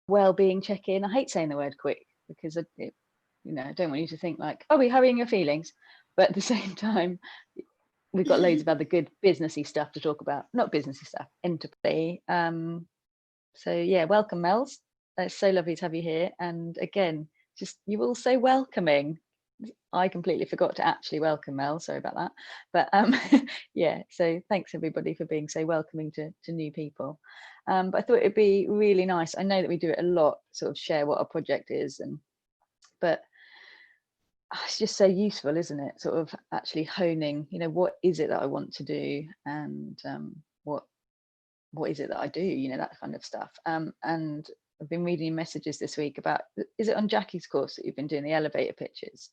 well-being check-in. I hate saying the word quick because I don't want you to think like, oh, we're hurrying your feelings, but at the same time, we've got loads of other good businessy stuff to talk about. Not businessy stuff, interplay. So yeah, welcome, Mels. It's so lovely to have you here. And again, just you're all so welcoming. I completely forgot to actually welcome Mel. Sorry about that. But yeah, so thanks everybody for being so welcoming to new people. But I thought it'd be really nice. I know that we do it a lot, sort of share what our project is, but it's just so useful, isn't it? Sort of actually honing, what is it that I want to do, and what is it that I do, that kind of stuff. And I've been reading messages this week about, is it on Jackie's course that you've been doing the elevator pitches?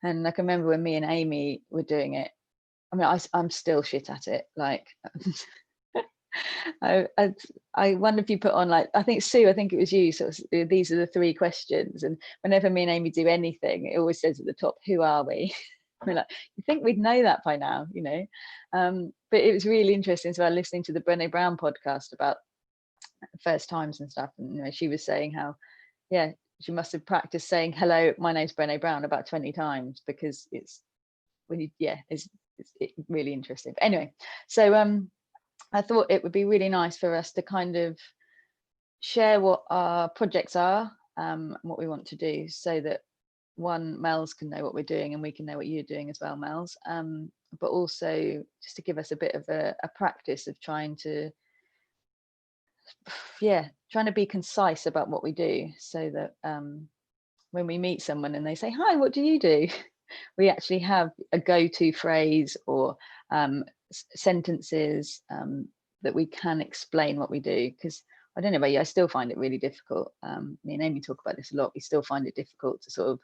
And I can remember when me and Amy were doing it. I mean, I'm still shit at it. Like, I wonder if you put on, like, I think Sue, I think it was you. So these are the 3 questions. And whenever me and Amy do anything, it always says at the top, who are we? We're like, you think we'd know that by now, but it was really interesting. So I was listening to the Brené Brown podcast about first times and stuff. And she was saying how, yeah, she must have practiced saying, hello, my name's Brené Brown about 20 times, because it's really interesting. But anyway, so I thought it would be really nice for us to kind of share what our projects are, and what we want to do, so that Mels can know what we're doing and we can know what you're doing as well, Mels, but also just to give us a bit of a practice of trying to be concise about what we do, so that when we meet someone and they say, hi, what do you do? We actually have a go-to phrase or sentences that we can explain what we do. Because I don't know about you, I still find it really difficult. Me and Amy talk about this a lot. We still find it difficult to sort of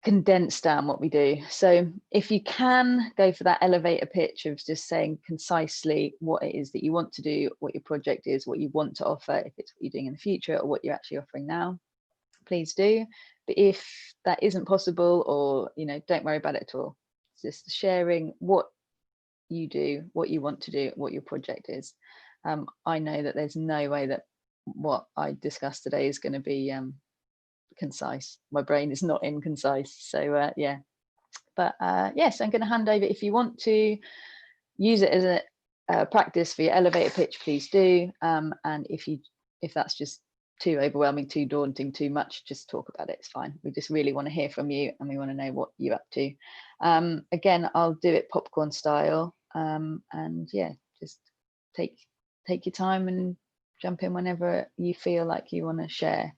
condense down what we do. So if you can go for that elevator pitch of just saying concisely what it is that you want to do, what your project is, what you want to offer, if it's what you're doing in the future or what you're actually offering now, please do. But if that isn't possible, or don't worry about it at all. It's just sharing what you do, what you want to do, what your project is. I know that there's no way that what I discussed today is going to be concise. My brain is not inconcise. So yeah, but yes, I'm going to hand over. If you want to use it as a practice for your elevator pitch, please do. And if that's just too overwhelming, too daunting, too much, just talk about it. It's fine. We just really want to hear from you, and we want to know what you're up to. Again, I'll do it popcorn style, and yeah, just take your time and jump in whenever you feel like you want to share.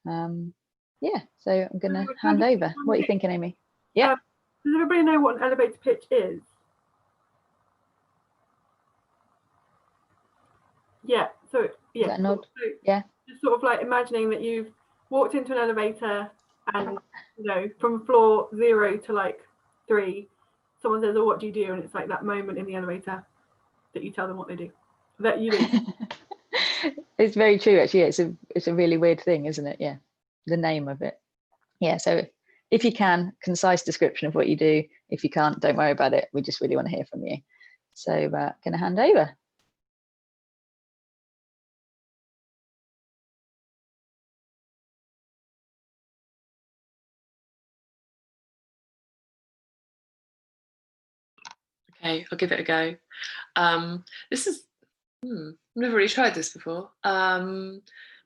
Yeah, so I'm going to hand over. What are you thinking, Amy? Yeah. Does everybody know what an elevator pitch is? Yeah. So yeah. Yeah. Just sort of like imagining that you've walked into an elevator, and from floor 0 to like 3, someone says, "Oh, what do you do?" And it's like that moment in the elevator that you tell them what they do. That you do. It's very true, actually. It's a really weird thing, isn't it? Yeah, the name of it. Yeah. So if you can, concise description of what you do. If you can't, don't worry about it. We just really want to hear from you. So going to hand over. Okay, I'll give it a go. This is, I've never really tried this before.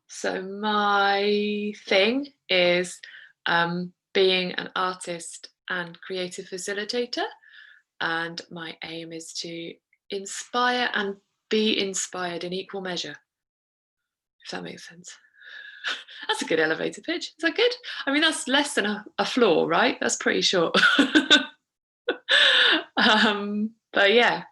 So my thing is being an artist and creative facilitator, and my aim is to inspire and be inspired in equal measure, if that makes sense. That's a good elevator pitch. Is that good? I mean, that's less than a floor, right? That's pretty short. But yeah,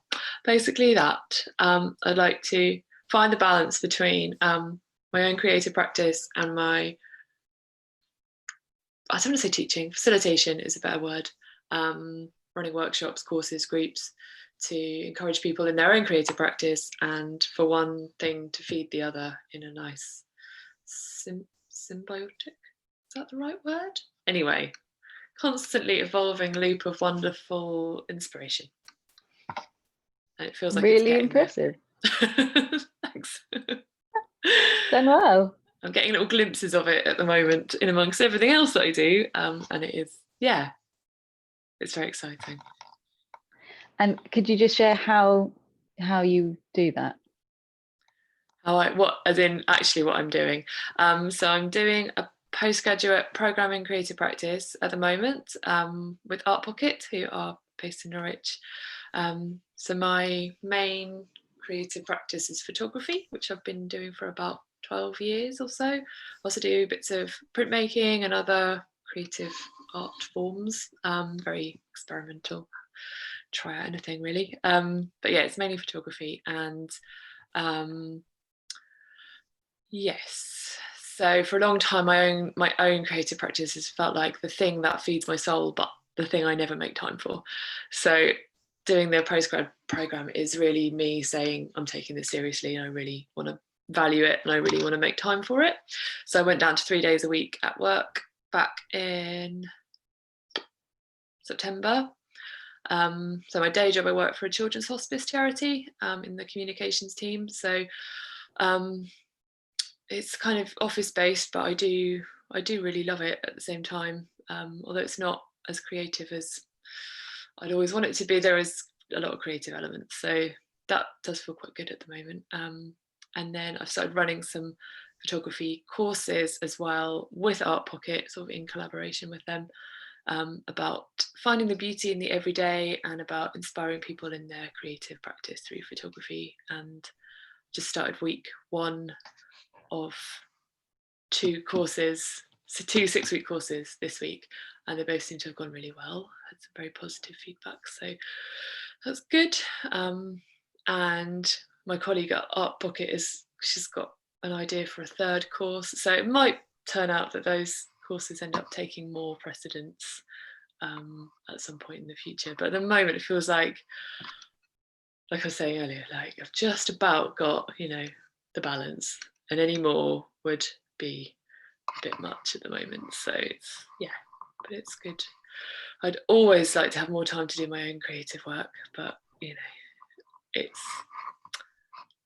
basically that. I'd like to find the balance between my own creative practice and my, I don't want to say teaching, facilitation is a better word, running workshops, courses, groups, to encourage people in their own creative practice, and for one thing to feed the other in a nice symbiotic, is that the right word? Anyway, constantly evolving loop of wonderful inspiration. And it feels like really it's impressive. Thanks. Done well. I'm getting little glimpses of it at the moment in amongst everything else that I do, and it is, yeah, it's very exciting. And could you just share how you do that? As in actually what I'm doing. So I'm doing a postgraduate program in creative practice at the moment with Art Pocket, who are based in Norwich. So my main creative practice is photography, which I've been doing for about 12 years or so. I also do bits of printmaking and other creative art forms, very experimental, try out anything really. But yeah, it's mainly photography. And yes, so for a long time my own creative practice has felt like the thing that feeds my soul, but the thing I never make time for. So doing the postgrad program is really me saying I'm taking this seriously and I really want to value it and I really want to make time for it. So I went down to 3 days a week at work back in September. So my day job, I work for a children's hospice charity in the communications team. So it's kind of office based, but I do really love it at the same time. Although it's not as creative as I'd always want it to be, there is a lot of creative elements. So that does feel quite good at the moment. And then I've started running some photography courses as well with Art Pocket, sort of in collaboration with them, about finding the beauty in the everyday and about inspiring people in their creative practice through photography. And just started week 1 of 2 courses, so 2 6-week courses this week, and they both seem to have gone really well. Had some very positive feedback, so that's good. And my colleague at Art Pocket she's got an idea for a 3rd course, so it might turn out that those courses end up taking more precedence at some point in the future. But at the moment, it feels like I was saying earlier, like I've just about got, the balance, and any more would be a bit much at the moment. So it's, yeah, but it's good. I'd always like to have more time to do my own creative work, but it's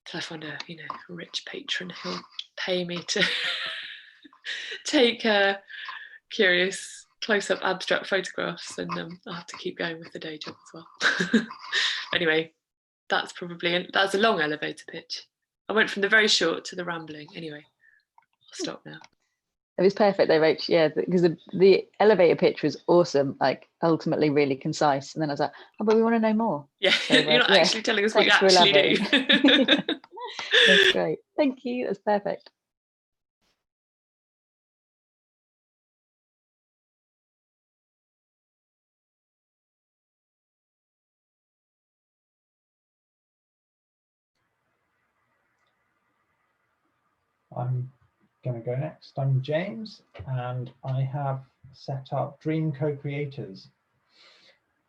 till I find a rich patron who'll pay me to take curious close-up abstract photographs, and I'll have to keep going with the day job as well. Anyway, that's a long elevator pitch. I went from the very short to the rambling. Anyway, I'll stop now. It was perfect though, Rach. Yeah, because the elevator pitch was awesome, like ultimately really concise. And then I was like, oh, but we want to know more. Yeah, so, you're not actually telling us what you Thanks actually do. Yeah. That's great. Thank you. That's perfect. I'm going to go next. I'm James, and I have set up Dream Co-Creators.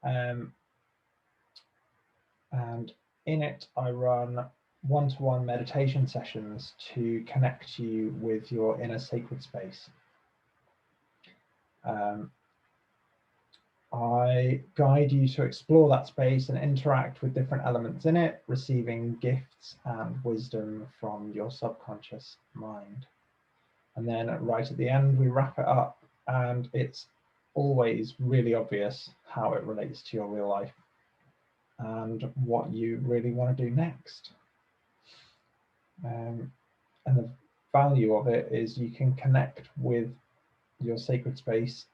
And in it, I run one-to-one meditation sessions to connect you with your inner sacred space. I guide you to explore that space and interact with different elements in it, receiving gifts and wisdom from your subconscious mind. And then right at the end, we wrap it up, and it's always really obvious how it relates to your real life and what you really want to do next. And the value of it is you can connect with your sacred space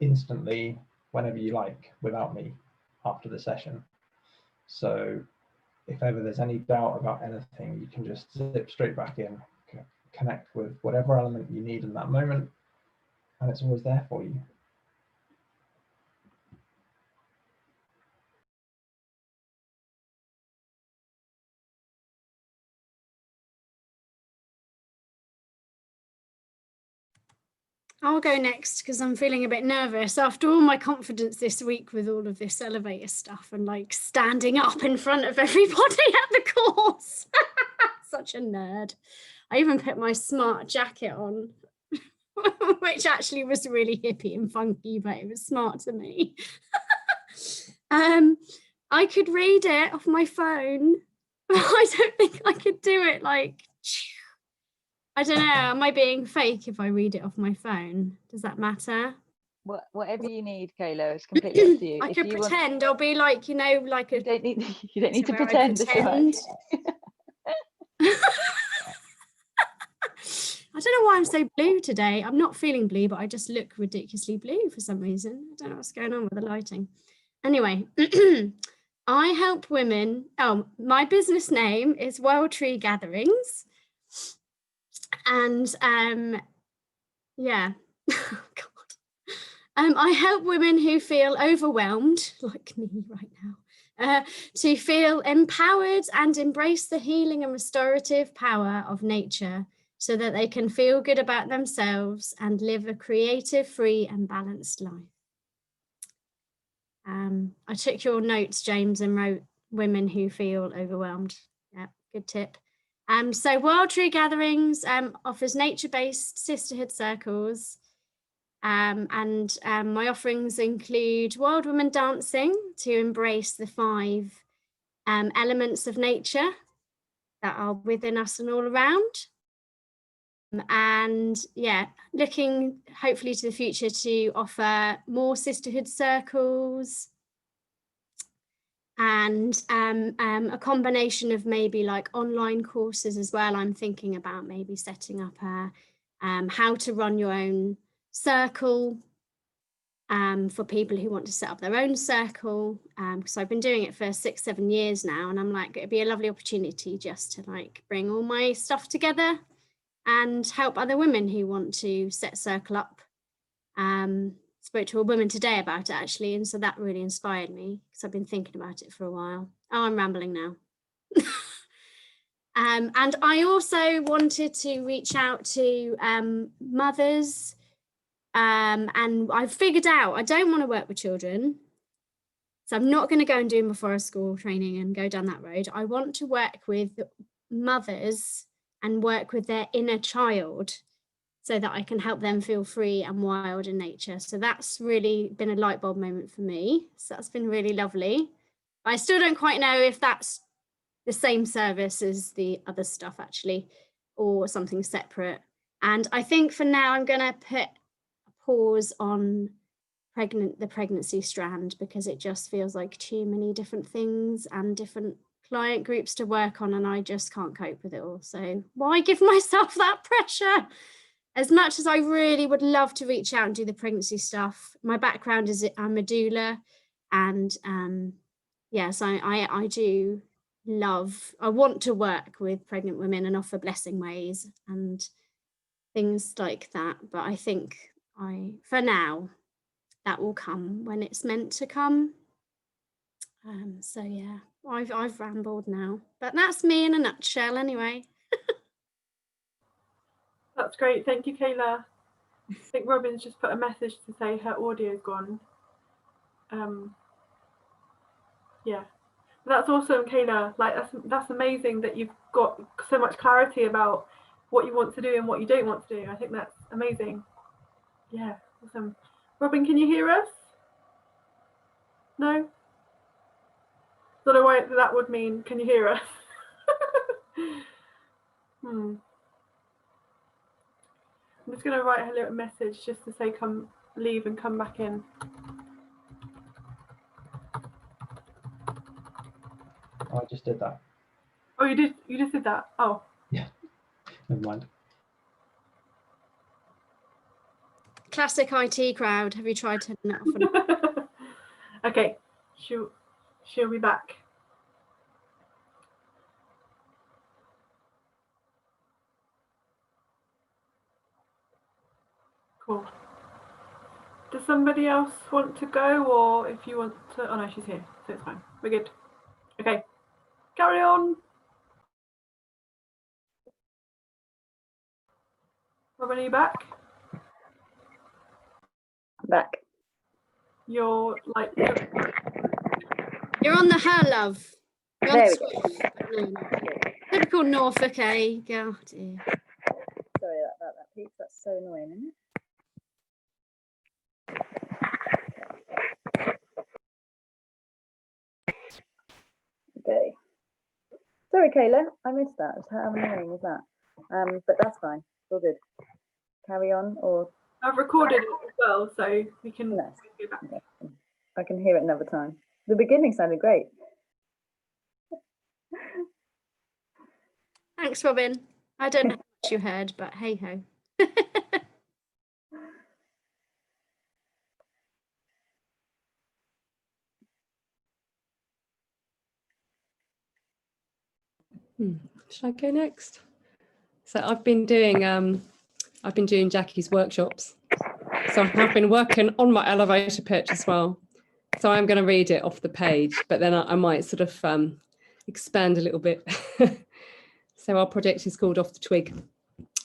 instantly whenever you like without me after the session. So if ever there's any doubt about anything, you can just zip straight back in, connect with whatever element you need in that moment, and it's always there for you. I'll go next because I'm feeling a bit nervous after all my confidence this week with all of this elevator stuff and like standing up in front of everybody at the course. Such a nerd. I even put my smart jacket on, which actually was really hippie and funky, but it was smart to me. I could read it off my phone, but I don't think I could do it like I don't know. Am I being fake if I read it off my phone? Does that matter? Whatever you need, Kayla, it's completely up to you. I If could you pretend. I'll be like, you know, like a. you don't need you don't need to where I pretend. It's all right. I don't know why I'm so blue today. I'm not feeling blue, but I just look ridiculously blue for some reason. I don't know what's going on with the lighting. Anyway, I help women. Oh, my business name is World Tree Gatherings. And yeah. Oh, God. I help women who feel overwhelmed, like me right now, to feel empowered and embrace the healing and restorative power of nature so that they can feel good about themselves and live a creative, free and balanced life. I took your notes, James, and wrote women who feel overwhelmed. Yeah, good tip. So World Tree Gatherings offers nature-based sisterhood circles. And my offerings include Wild Women Dancing to embrace the 5 elements of nature that are within us and all around. And yeah, looking hopefully to the future to offer more sisterhood circles and a combination of maybe like online courses as well. I'm thinking about maybe setting up a how to run your own circle for people who want to set up their own circle, because I've been doing it for 6-7 years now, and I'm like, it'd be a lovely opportunity just to like bring all my stuff together and help other women who want to set circle up. Spoke to a woman today about it actually, and so that really inspired me because I've been thinking about it for a while. Oh, I'm rambling now. And I also wanted to reach out to mothers. And I've figured out I don't want to work with children. So I'm not going to go and do my forest school training and go down that road. I want to work with mothers and work with their inner child so that I can help them feel free and wild in nature. So that's really been a light bulb moment for me. So that's been really lovely. I still don't quite know if that's the same service as the other stuff actually, or something separate. And I think for now I'm going to put pause on the pregnancy strand because it just feels like too many different things and different client groups to work on, and I just can't cope with it all. So why give myself that pressure? As much as I really would love to reach out and do the pregnancy stuff, my background is I'm a doula, and yes, I do love, I want to work with pregnant women and offer blessing ways and things like that. But I think for now, that will come when it's meant to come. So yeah, I've rambled now, but that's me in a nutshell anyway. That's great. Thank you, Kayla. I think Robin's just put a message to say her audio's gone. Yeah, that's awesome, Kayla. Like that's amazing that you've got so much clarity about what you want to do and what you don't want to do. I think that's amazing. Yeah, awesome. Robin, can you hear us? No? Don't know what that would mean. Can you hear us? I'm just going to write her a little message just to say come leave and come back in. I just did that. Oh, you did? You just did that? Oh. Yeah. Never mind. Classic IT crowd. Have you tried turning that off? Okay, she'll be back. Cool. Does somebody else want to go, or if you want to? Oh no, she's here, so it's fine. We're good. Okay, carry on. Robin, are you back? Back. You're like. You're on the her love. You're There we go. Typical Norfolk, eh? God, dear. Sorry about that, Pete. That's so annoying, isn't it? Okay. Sorry, Kayla, I missed that. How annoying is that? But that's fine. It's all good. Carry on, or I've recorded it as well, so we can go back. okay. I can hear it another time. The beginning sounded great. Thanks, Robin. I don't know how much you heard, but hey ho. Should I go next? So I've been doing Jackie's workshops. So I have been working on my elevator pitch as well. So I'm going to read it off the page, but then I might sort of expand a little bit. So our project is called Off the Twig.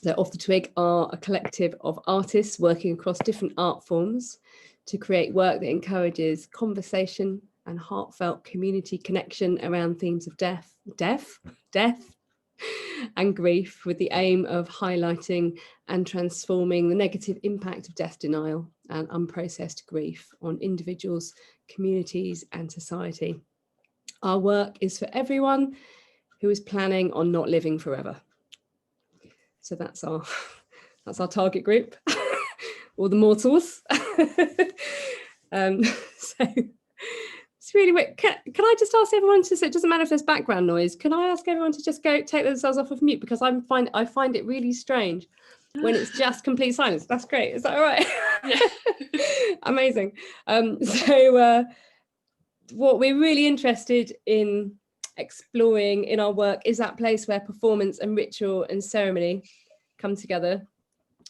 So Off the Twig are a collective of artists working across different art forms to create work that encourages conversation and heartfelt community connection around themes of death and grief, with the aim of highlighting and transforming the negative impact of death denial and unprocessed grief on individuals, communities and society. Our work is for everyone who is planning on not living forever. So that's our target group, all the mortals. So it's really weird. Can I just ask everyone to, so it doesn't matter if there's background noise, can I ask everyone to just go take themselves off of mute, because I find it really strange when it's just complete silence. That's great. Is that all right? Yeah. Amazing. So what we're really interested in exploring in our work is that place where performance and ritual and ceremony come together.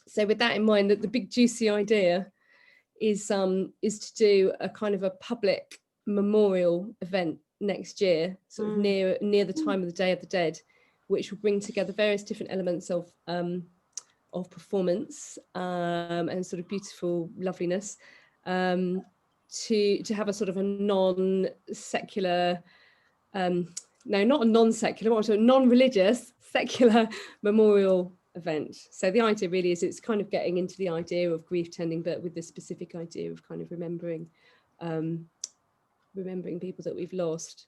So with that in mind, that the big juicy idea is to do a kind of a public memorial event next year, sort of near the time of the Day of the Dead, which will bring together various different elements of performance and sort of beautiful loveliness, to have a sort of a non-secular, no, not a non-secular, but a non-religious, secular memorial event. So the idea really is it's kind of getting into the idea of grief tending, but with the specific idea of kind of remembering people that we've lost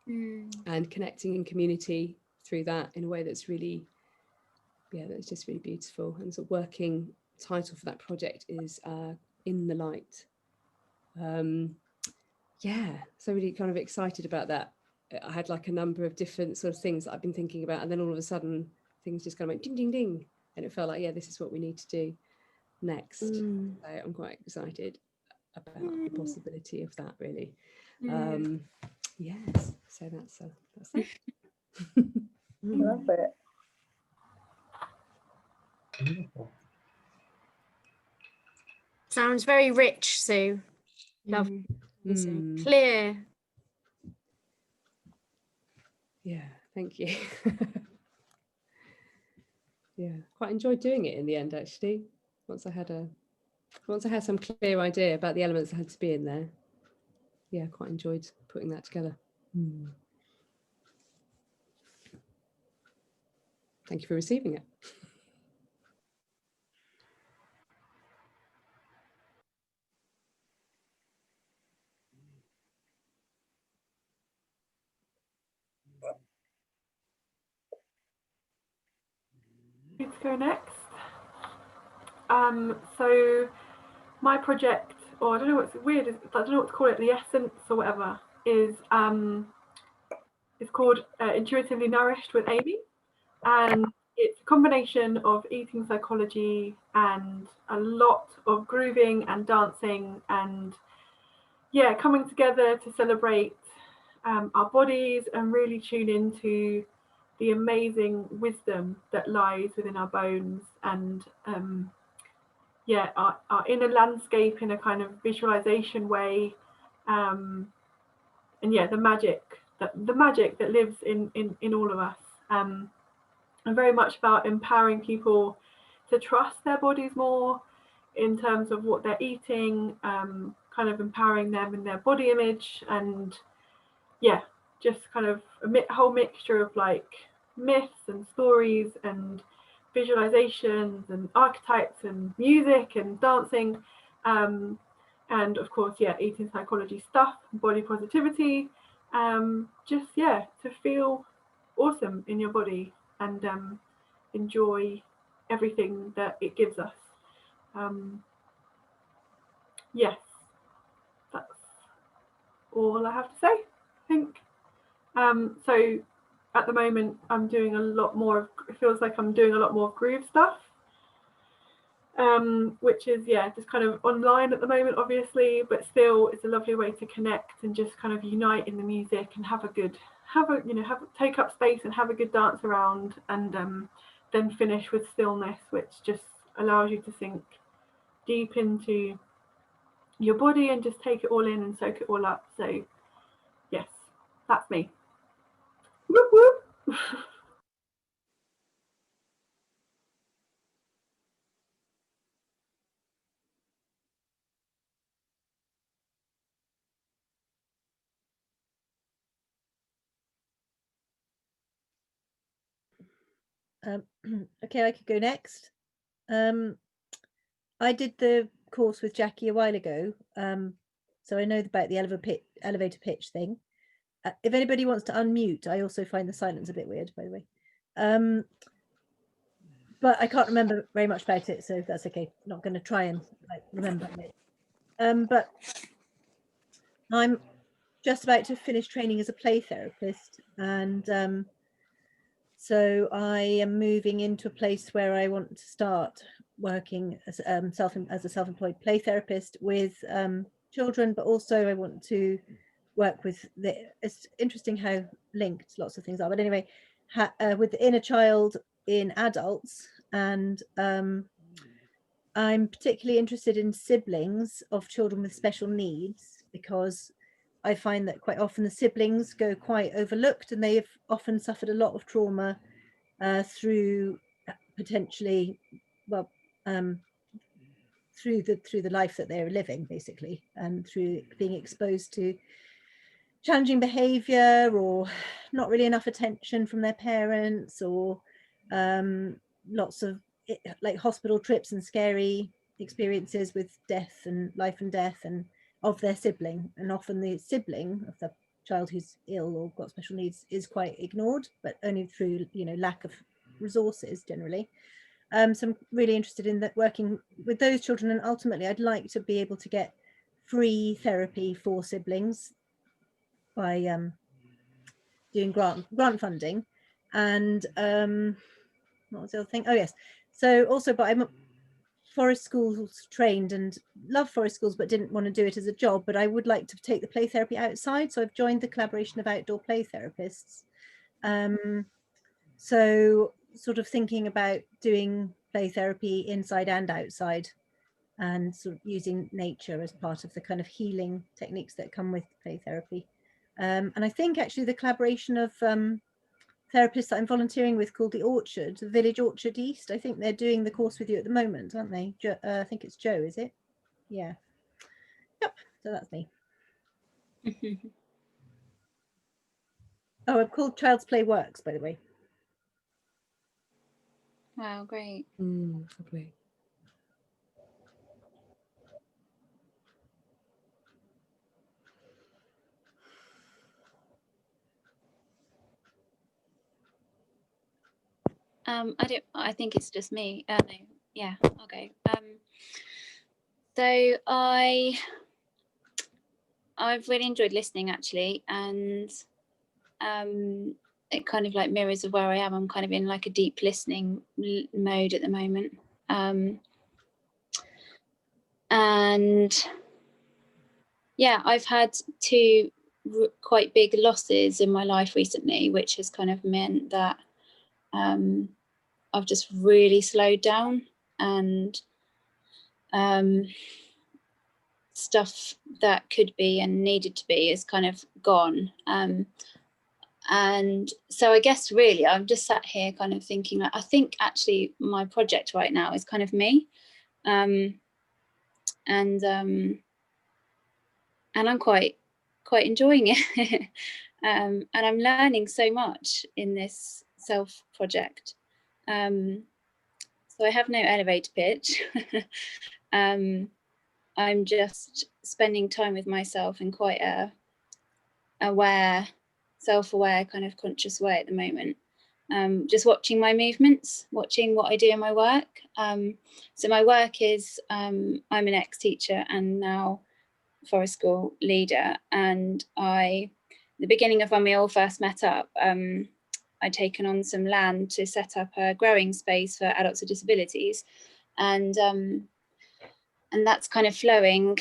and connecting in community through that in a way that's really, yeah, that's just really beautiful. And so working title for that project is In the Light. Yeah, so really kind of excited about that. I had like a number of different sort of things that I've been thinking about, and then all of a sudden things just kind of went ding, ding, ding. And it felt like, yeah, this is what we need to do next. So I'm quite excited about the possibility of that, really. Yes, so that's it. I love it. Beautiful. Sounds very rich, Sue. Lovely. Clear. Yeah, thank you. Yeah, quite enjoyed doing it in the end, actually. Once I had some clear idea about the elements that had to be in there. Yeah, quite enjoyed putting that together. Thank you for receiving it. To go next. So my project, or I don't know what's weird, I don't know what to call it, the essence or whatever, is it's called Intuitively Nourished with Amy, and it's a combination of eating psychology and a lot of grooving and dancing and yeah, coming together to celebrate our bodies and really tune into the amazing wisdom that lies within our bones and yeah, our inner landscape in a kind of visualization way, and yeah, the magic that lives in all of us, and very much about empowering people to trust their bodies more in terms of what they're eating, kind of empowering them in their body image, and yeah, just kind of a whole mixture of like myths and stories and visualizations and archetypes and music and dancing, and of course, yeah, eating psychology stuff, body positivity, just yeah, to feel awesome in your body and enjoy everything that it gives us. Yes, that's all I have to say, I think. So at the moment I'm doing a lot more of, it feels like I'm doing a lot more groove stuff, which is, yeah, just kind of online at the moment, obviously, but still it's a lovely way to connect and just kind of unite in the music and take up space and have a good dance around, and then finish with stillness, which just allows you to sink deep into your body and just take it all in and soak it all up. So yes, that's me. Whoop, whoop. Okay, I could go next. I did the course with Jackie a while ago, so I know about the elevator pitch thing. If anybody wants to unmute, I also find the silence a bit weird, by the way. But I can't remember very much about it, so that's okay. I'm not going to try and remember it. But I'm just about to finish training as a play therapist, and so I am moving into a place where I want to start working as a self-employed play therapist with children, but also I want to work with it's interesting how linked lots of things are, but anyway, with the inner child in adults. And I'm particularly interested in siblings of children with special needs, because I find that quite often the siblings go quite overlooked, and they have often suffered a lot of trauma through potentially, well, through the life that they're living, basically, and through being exposed to challenging behavior or not really enough attention from their parents, or lots of like hospital trips and scary experiences with death and life and death and of their sibling. And often the sibling of the child who's ill or got special needs is quite ignored, but only through, you know, lack of resources generally. So I'm really interested in that, working with those children, and ultimately I'd like to be able to get free therapy for siblings by doing grant funding. And what was the other thing? Oh yes, so also, but I'm forest schools trained and love forest schools, but didn't want to do it as a job. But I would like to take the play therapy outside, so I've joined the collaboration of outdoor play therapists. So sort of thinking about doing play therapy inside and outside, and sort of using nature as part of the kind of healing techniques that come with play therapy. And I think actually the collaboration of therapists that I'm volunteering with, called the Orchard, the Village Orchard East, I think they're doing the course with you at the moment, aren't they? I think it's Joe, is it? Yeah. Yep, so that's me. Oh, I'm called Child's Play Works, by the way. Wow, great. Lovely. I think it's just me. No, yeah, I'll go. So I've really enjoyed listening, actually, and it kind of like mirrors of where I am. I'm kind of in like a deep listening mode at the moment, and yeah, I've had two quite big losses in my life recently, which has kind of meant that I've just really slowed down, and stuff that could be and needed to be is kind of gone. And so I guess really I'm just sat here kind of thinking, like, I think actually my project right now is kind of me. And I'm quite enjoying it. And I'm learning so much in this self project. So I have no elevator pitch. I'm just spending time with myself in quite a aware, self-aware kind of conscious way at the moment. just watching my movements, watching what I do in my work. So my work is, I'm an ex-teacher and now forest school leader, and the beginning of when we all first met up, I'd taken on some land to set up a growing space for adults with disabilities, and that's kind of flowing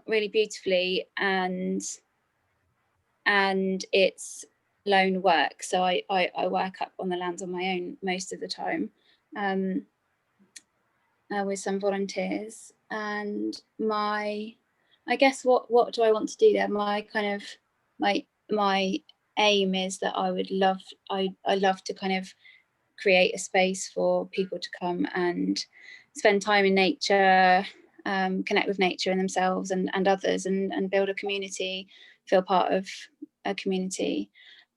really beautifully, and it's lone work, so I work up on the land on my own most of the time, with some volunteers. And I guess what do I want to do there? My kind of my aim is that I love to kind of create a space for people to come and spend time in nature, connect with nature and themselves and others, and build a community, feel part of a community.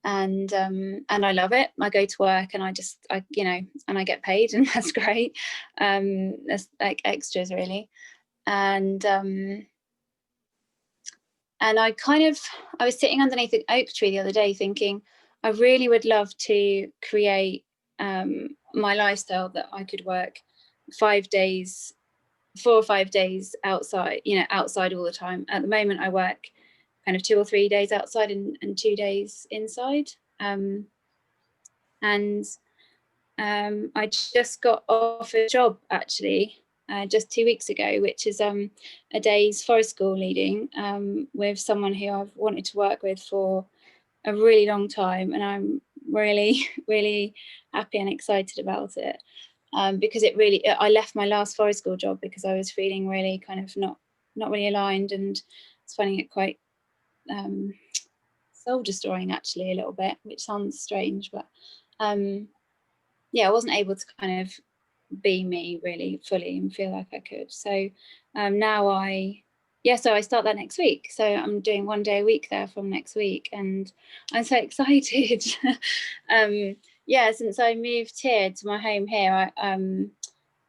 And I love it. I go to work and I and I get paid, and that's great. That's like extras really. And I was sitting underneath an oak tree the other day thinking, I really would love to create my lifestyle that I could work 4 or 5 days outside, outside all the time. At the moment, I work kind of 2 or 3 days outside and 2 days inside. I just got off a job actually, just 2 weeks ago, which is a day's forest school leading with someone who I've wanted to work with for a really long time, and I'm really, really happy and excited about it, because I left my last forest school job because I was feeling really kind of not really aligned, and I was finding it quite soul destroying actually a little bit, which sounds strange, but yeah, I wasn't able to kind of be me really fully and feel like I could. So now so I start that next week. So I'm doing 1 day a week there from next week, and I'm so excited. Since I moved here to my home here,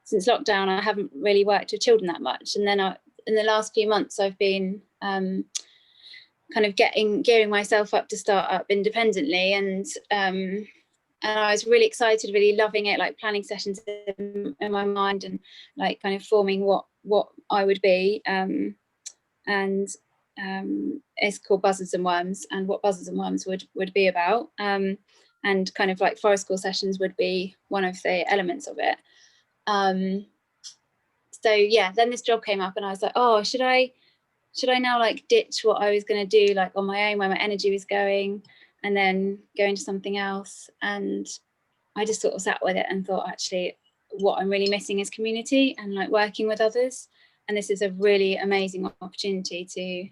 since lockdown, I haven't really worked with children that much. And then in the last few months, I've been kind of gearing myself up to start up independently, and I was really excited, really loving it, like planning sessions in my mind and like kind of forming what I would be. It's called Buzzards and Worms, and what Buzzards and Worms would be about. And kind of like forest school sessions would be one of the elements of it. So yeah, then this job came up and I was like, oh, should I now like ditch what I was going to do like on my own, where my energy was going, and then go into something else? And I just sort of sat with it and thought, actually, what I'm really missing is community and like working with others. And this is a really amazing opportunity to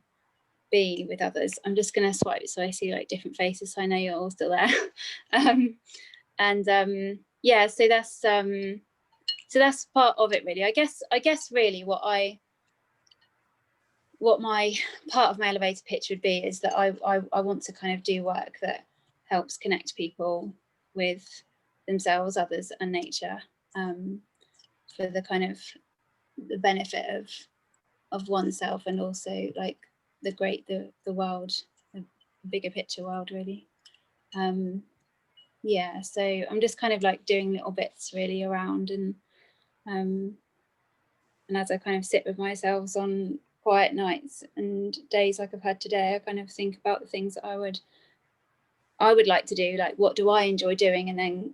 be with others. I'm just going to swipe so I see like different faces, so I know you're all still there. So that's part of it really. I guess really what my part of my elevator pitch would be is that I want to kind of do work that helps connect people with themselves, others, and nature, for the kind of the benefit of oneself, and also like the world, the bigger picture world really. So I'm just kind of like doing little bits really around, and as I kind of sit with myself on quiet nights and days like I've had today, I kind of think about the things that I would like to do, like what do I enjoy doing, and then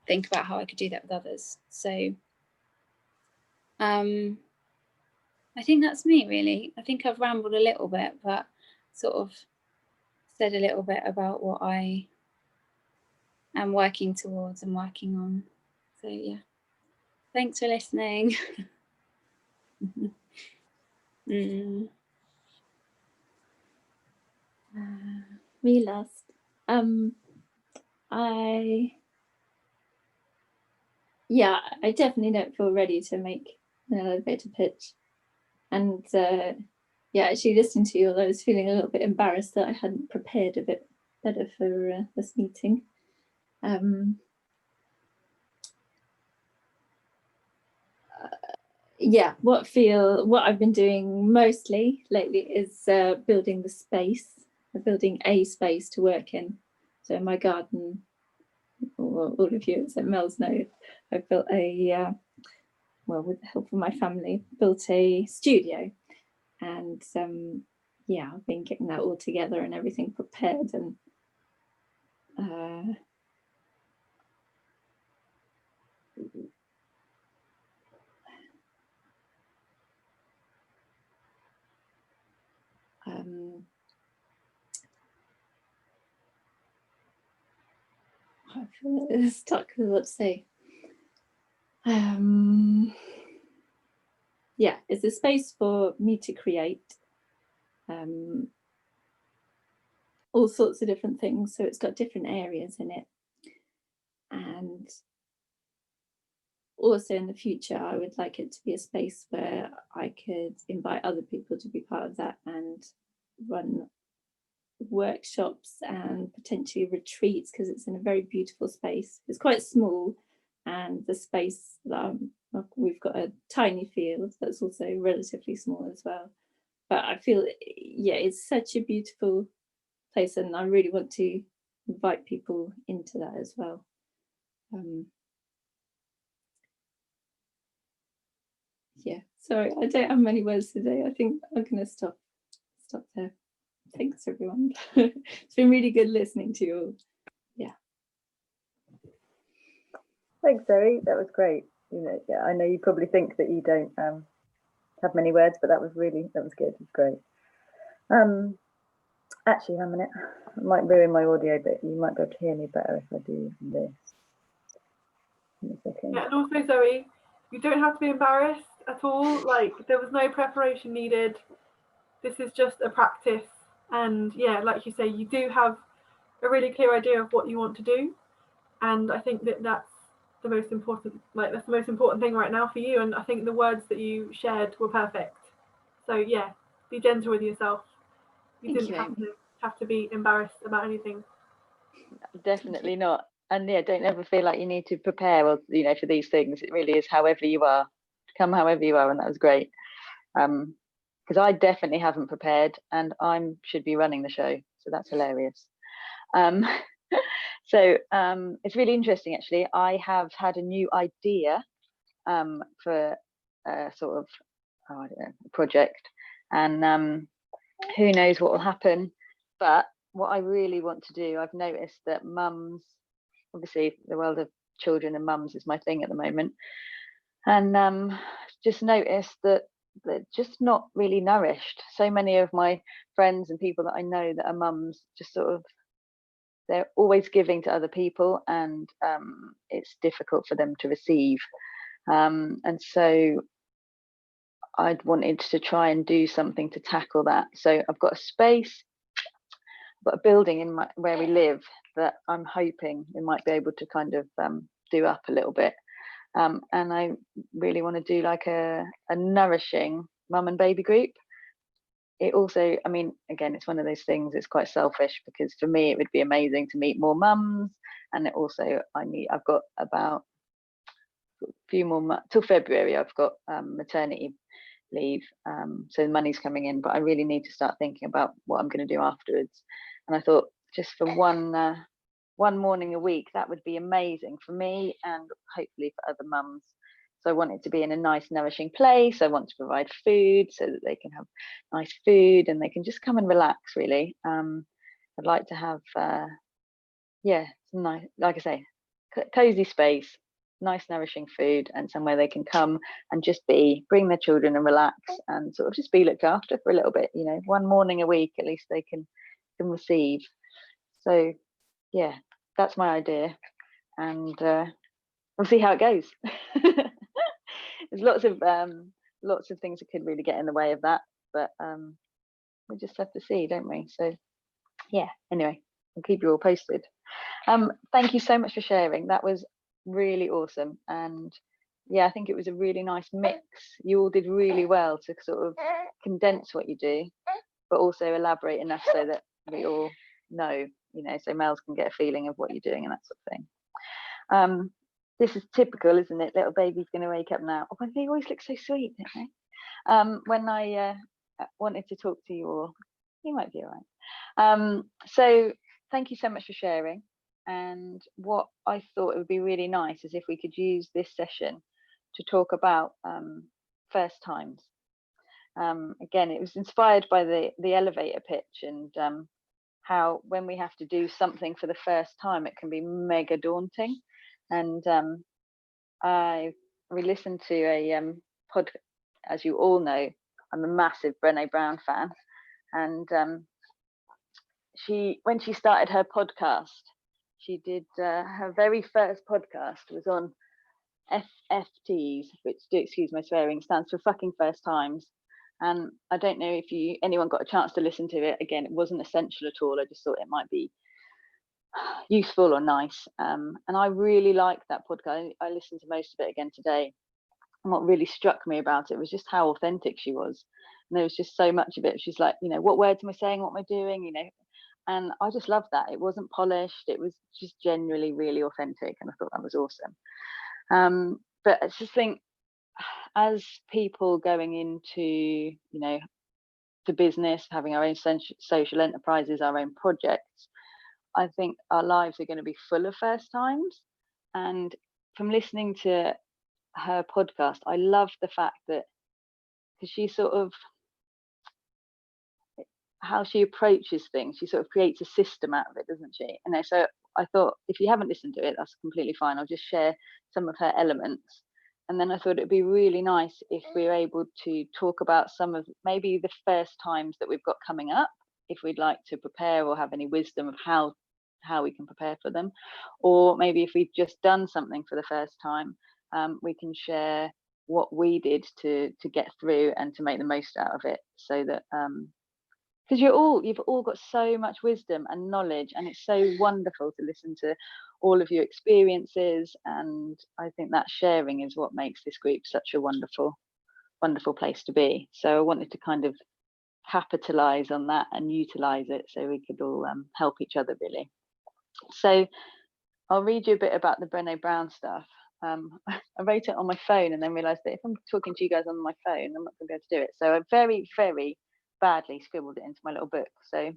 think about how I could do that with others. So I think that's me really. I think I've rambled a little bit, but sort of said a little bit about what I am working towards and working on. So yeah, thanks for listening. Me last. I definitely don't feel ready to make an elevator pitch. And actually listening to you, I was feeling a little bit embarrassed that I hadn't prepared a bit better for this meeting. What I've been doing mostly lately is building a space to work in. So in my garden, or all of you at Mel's know, I built a, well, with the help of my family, built a studio. And yeah, I've been getting that all together and everything prepared, and I feel stuck with what to say. Yeah, it's a space for me to create all sorts of different things. So it's got different areas in it. And also in the future, I would like it to be a space where I could invite other people to be part of that and run workshops and potentially retreats, because it's in a very beautiful space. It's quite small, and the space that we've got a tiny field that's also relatively small as well. But I feel, yeah, it's such a beautiful place, and I really want to invite people into that as well. Yeah, sorry, I don't have many words today. I think I'm going to stop there. Thanks, everyone. It's been really good listening to you all. Yeah. Thanks, Zoe. That was great. You know, yeah, I know you probably think that you don't have many words, but that was good. It was great. Actually, a minute. I might ruin my audio, but you might be able to hear me better if I do this. Yeah, and also, Zoe, you don't have to be embarrassed at all. Like, there was no preparation needed. This is just a practice. And yeah, like you say, you do have a really clear idea of what you want to do. And I think that that's the most important, that's the most important thing right now for you. And I think the words that you shared were perfect. So yeah, be gentle with yourself. You didn't have to be embarrassed about anything. Definitely not. And yeah, don't ever feel like you need to prepare, or you know, for these things. It really is however you are. Come however you are, and that was great. Because I definitely haven't prepared, and I should be running the show, so that's hilarious. So it's really interesting, actually. I have had a new idea for a sort of, I don't know, a project, and who knows what will happen. But what I really want to do, I've noticed that mums, obviously the world of children and mums is my thing at the moment, and just noticed that they're just not really nourished. So many of my friends and people that I know that are mums, just sort of, they're always giving to other people, and it's difficult for them to receive. And so I'd wanted to try and do something to tackle that. So I've got a space, I've got a building in where we live that I'm hoping we might be able to kind of do up a little bit. And I really want to do like a nourishing mum and baby group. It also, I mean, again, it's one of those things, it's quite selfish, because for me it would be amazing to meet more mums, and it also, I've got about a few more months till February. I've got maternity leave, so the money's coming in, but I really need to start thinking about what I'm going to do afterwards. And I thought, just for one morning a week, that would be amazing for me and hopefully for other mums. So I want it to be in a nice, nourishing place. I want to provide food so that they can have nice food and they can just come and relax, really. I'd like to have, yeah, some nice, like I say, cozy space, nice, nourishing food, and somewhere they can come and just bring their children and relax and sort of just be looked after for a little bit. You know, one morning a week, at least they can receive. So, yeah, that's my idea. And we'll see how it goes. There's lots of things that could really get in the way of that, but we just have to see, don't we? So yeah, anyway, I'll keep you all posted. Thank you so much for sharing. That was really awesome. And yeah, I think it was a really nice mix. You all did really well to sort of condense what you do, but also elaborate enough so that we all know, you know, so males can get a feeling of what you're doing and that sort of thing. This is typical, isn't it? Little baby's going to wake up now. Oh, but they always look so sweet, don't they? When I wanted to talk to you all, you might be all right. So thank you so much for sharing. And what I thought it would be really nice is if we could use this session to talk about first times. Again, it was inspired by the elevator pitch, and how when we have to do something for the first time, it can be mega daunting. And we listened to a pod, as you all know, I'm a massive Brené Brown fan, and when she started her podcast, she did her very first podcast was on FFTs, which, excuse my swearing, stands for fucking first times. And I don't know if anyone got a chance to listen to it. Again, it wasn't essential at all. I just thought it might be useful or nice. And I really liked that podcast. I listened to most of it again today. And what really struck me about it was just how authentic she was. And there was just so much of it. She's like, what words am I saying? What am I doing? And I just loved that. It wasn't polished. It was just genuinely really authentic. And I thought that was awesome. But I just think, as people going into, the business, having our own social enterprises, our own projects, I think our lives are going to be full of first times. And from listening to her podcast, I love the fact that, because she sort of, how she approaches things, she sort of creates a system out of it, doesn't she? And so I thought, if you haven't listened to it, that's completely fine. I'll just share some of her elements. And then I thought it'd be really nice if we were able to talk about some of maybe the first times that we've got coming up, if we'd like to prepare or have any wisdom of how we can prepare for them. Or maybe if we've just done something for the first time, we can share what we did to get through and to make the most out of it, so that because you've all got so much wisdom and knowledge, and it's so wonderful to listen to all of your experiences. And I think that sharing is what makes this group such a wonderful place to be. So I wanted to kind of capitalize on that and utilize it so we could all help each other, really. So I'll read you a bit about the Brené Brown stuff. I wrote it on my phone and then realized that if I'm talking to you guys on my phone, I'm not going to be able to do it. So I very, very badly scribbled it into my little book. So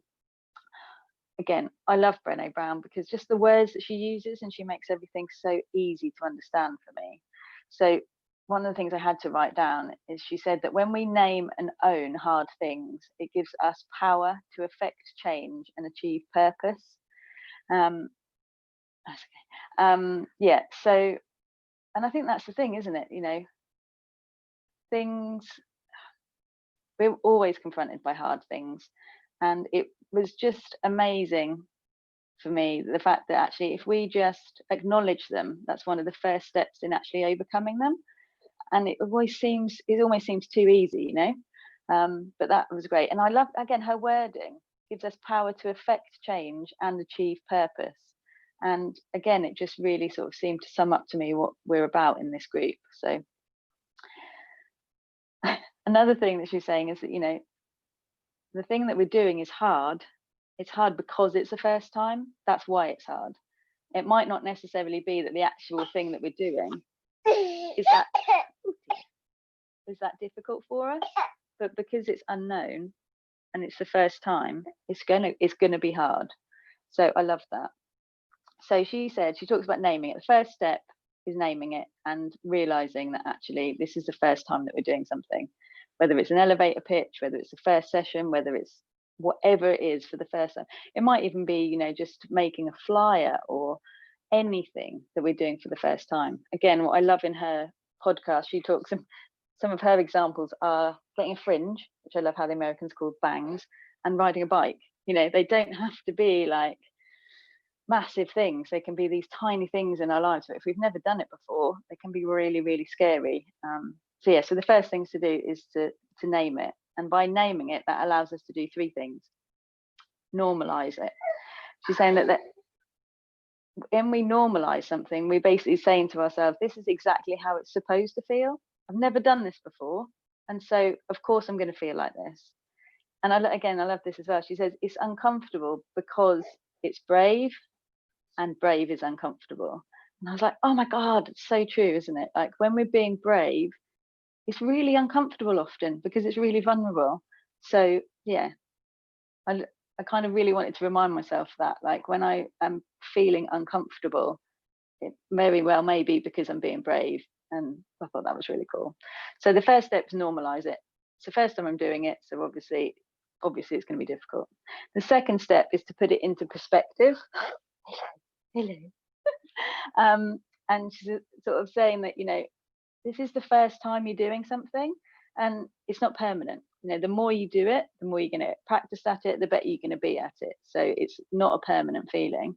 again, I love Brené Brown because just the words that she uses, and she makes everything so easy to understand for me. So one of the things I had to write down is she said that when we name and own hard things, it gives us power to affect change and achieve purpose. That's okay. Yeah, so, and I think that's the thing, isn't it? Things, we're always confronted by hard things. And it was just amazing for me, the fact that actually, if we just acknowledge them, that's one of the first steps in actually overcoming them. And it almost seems too easy, but that was great. And I love, again, her wording gives us power to affect change and achieve purpose. And again, it just really sort of seemed to sum up to me what we're about in this group. So another thing that she's saying is that, the thing that we're doing is hard. It's hard because it's the first time. That's why it's hard. It might not necessarily be that the actual thing that we're doing is that difficult for us, but because it's unknown and it's the first time, it's gonna be hard. So I love that. So she talks about naming it. The first step is naming it and realizing that actually this is the first time that we're doing something, whether it's an elevator pitch, whether it's the first session, whether it's whatever it is for the first time. It might even be, just making a flyer or anything that we're doing for the first time. Again, what I love in her podcast, she talks, some of her examples are getting a fringe, which I love how the Americans call bangs, and riding a bike. They don't have to be like massive things. They can be these tiny things in our lives, but if we've never done it before, they can be really, really scary. So the first things to do is to name it, and by naming it, that allows us to do three things. Normalize it. She's saying that when we normalize something, we're basically saying to ourselves, this is exactly how it's supposed to feel. I've never done this before, and so of course I'm going to feel like this. And I love this as well. She says it's uncomfortable because it's brave, and brave is uncomfortable. And I was like, oh my God, it's so true, isn't it? Like when we're being brave, it's really uncomfortable often because it's really vulnerable. So yeah, I I kind of really wanted to remind myself that, like, when I am feeling uncomfortable, it very well may be because I'm being brave. And I thought that was really cool. So the first step is normalize it. It's the first time I'm doing it, so obviously it's going to be difficult. The second step is to put it into perspective. Hello. And she's sort of saying that, you know, this is the first time you're doing something, and it's not permanent. You know, the more you do it, the more you're going to practice at it, the better you're going to be at it. So it's not a permanent feeling.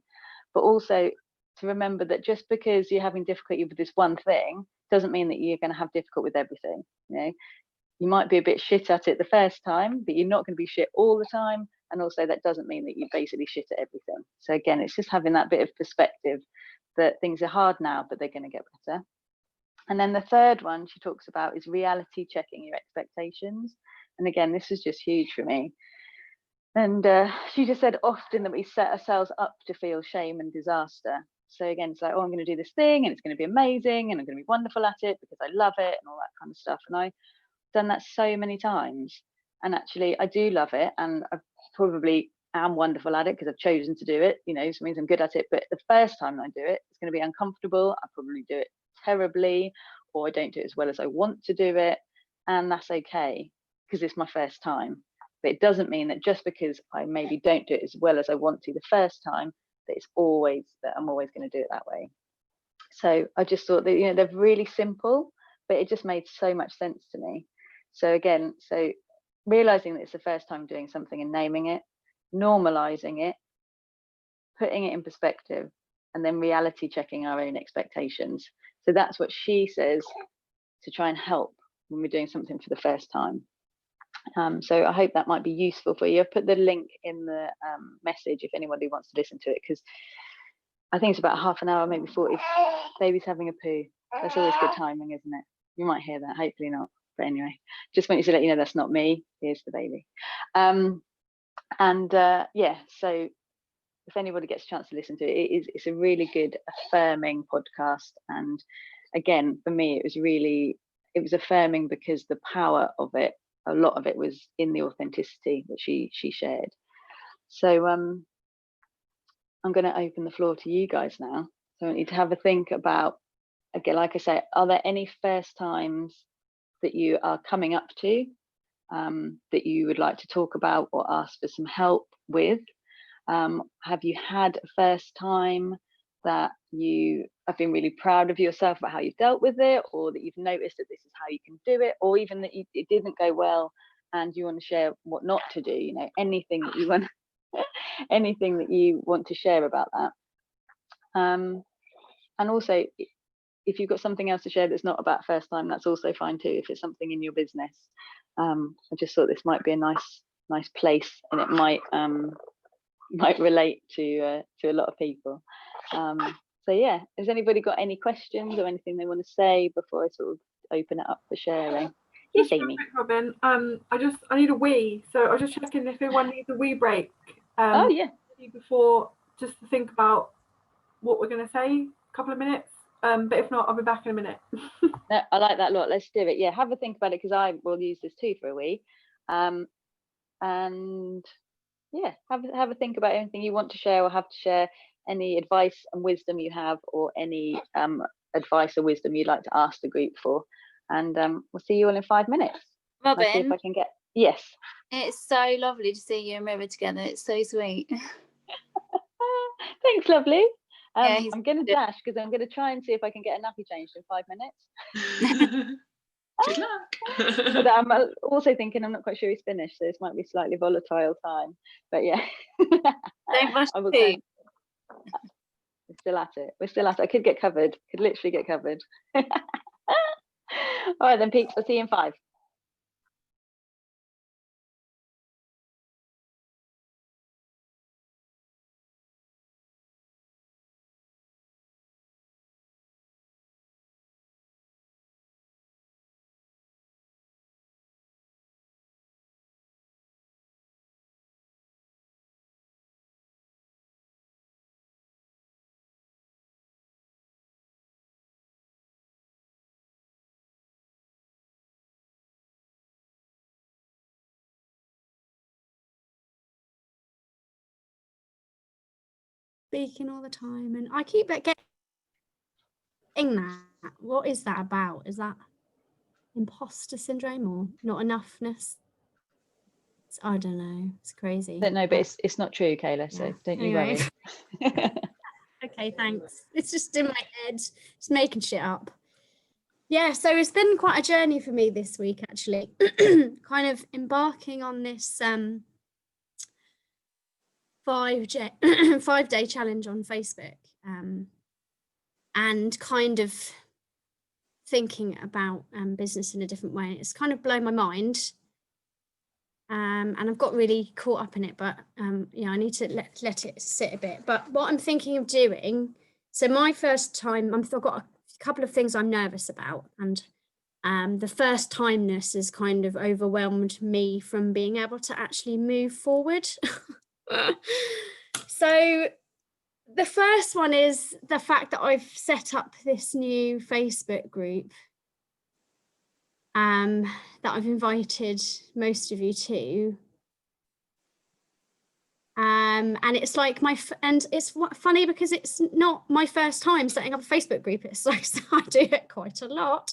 But also to remember that just because you're having difficulty with this one thing doesn't mean that you're going to have difficult with everything. You know, you might be a bit shit at it the first time, but you're not going to be shit all the time. And also that doesn't mean that you're basically shit at everything. So again, it's just having that bit of perspective that things are hard now, but they're going to get better. And then the third one she talks about is reality checking your expectations. And again, this is just huge for me. And she just said often that we set ourselves up to feel shame and disaster. So again, it's like, oh, I'm going to do this thing and it's going to be amazing and I'm going to be wonderful at it because I love it and all that kind of stuff. And I've done that so many times. And actually, I do love it. And I probably am wonderful at it because I've chosen to do it, you know, so it means I'm good at it. But the first time I do it, it's going to be uncomfortable. I probably do it terribly, or I don't do it as well as I want to do it. And that's okay because it's my first time. But it doesn't mean that just because I maybe don't do it as well as I want to the first time, that I'm always going to do it that way. So I just thought that, you know, they're really simple, but it just made so much sense to me. So again, so realizing that it's the first time doing something and naming it, normalizing it, putting it in perspective, and then reality checking our own expectations. So that's what she says to try and help when we're doing something for the first time. So I hope that might be useful for you. I've put the link in the message if anybody wants to listen to it, because I think it's about half an hour, maybe 40. Baby's having a poo. That's always good timing, isn't it? You might hear that, hopefully not. But anyway, just wanted to let you know that's not me. Here's the baby. Yeah, so if anybody gets a chance to listen to it, it's a really good affirming podcast. And again, for me, it was affirming because the power of it, a lot of it was in the authenticity that she shared. So I'm going to open the floor to you guys now. So I want you to have a think about, again, like I say, are there any first times that you are coming up to that you would like to talk about or ask for some help with? Have you had a first time that you have been really proud of yourself about how you've dealt with it, or that you've noticed that this is how you can do it, or even that it didn't go well and you want to share what not to do? You know, anything that you want, anything that you want to share about that. And also, if you've got something else to share that's not about first time, that's also fine too. If it's something in your business, I just thought this might be a nice place, and it might relate to a lot of people. So yeah, has anybody got any questions or anything they want to say before I sort of open it up for sharing? Yes, Amy. Robin, I need a wee, so I was just checking if anyone needs a wee break. Oh yeah. Before, just to think about what we're going to say, a couple of minutes. But if not, I'll be back in a minute. No, I like that a lot. Let's do it. Yeah, have a think about it, because I will use this too for a wee. And yeah, have a think about anything you want to share or have to share, any advice and wisdom you have, or any advice or wisdom you'd like to ask the group for. And we'll see you all in 5 minutes. Robin, I'll see if I can get. Yes. It's so lovely to see you and River together. It's so sweet. Thanks, lovely. Yeah, I'm going to dash because I'm going to try and see if I can get a nappy changed in 5 minutes. Good luck. But I'm also thinking I'm not quite sure he's finished, so this might be a slightly volatile time. But yeah. Don't rush I will too. We're still at it. We're still at it. I could get covered. Could literally get covered. All right then, peeps. I'll see you in 5. speaking all the time, and I keep getting that. What is that about? Is that imposter syndrome or not enoughness? I don't know. It's crazy. I don't know, but it's not true, Kayla. So Yeah. don't you Anyway. worry. Okay, thanks. It's just in my head, just making shit up. Yeah, so it's been quite a journey for me this week, actually. Kind of embarking on this 5-day challenge on Facebook, and kind of thinking about business in a different way. It's kind of blown my mind. And I've got really caught up in it, but yeah, I need to let it sit a bit. But what I'm thinking of doing, so my first time, I've got a couple of things I'm nervous about, and the first timeness has kind of overwhelmed me from being able to actually move forward. So the first one is the fact that I've set up this new Facebook group that I've invited most of you to. And it's like and it's funny because it's not my first time setting up a Facebook group. It's like, so I do it quite a lot.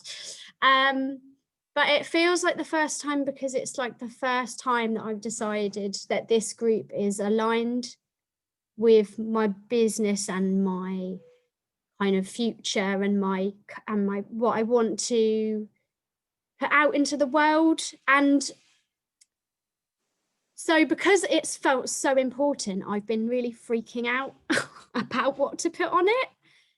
But it feels like the first time because it's like the first time that I've decided that this group is aligned with my business and my kind of future and my what I want to put out into the world. And so because it's felt so important, I've been really freaking out about what to put on it.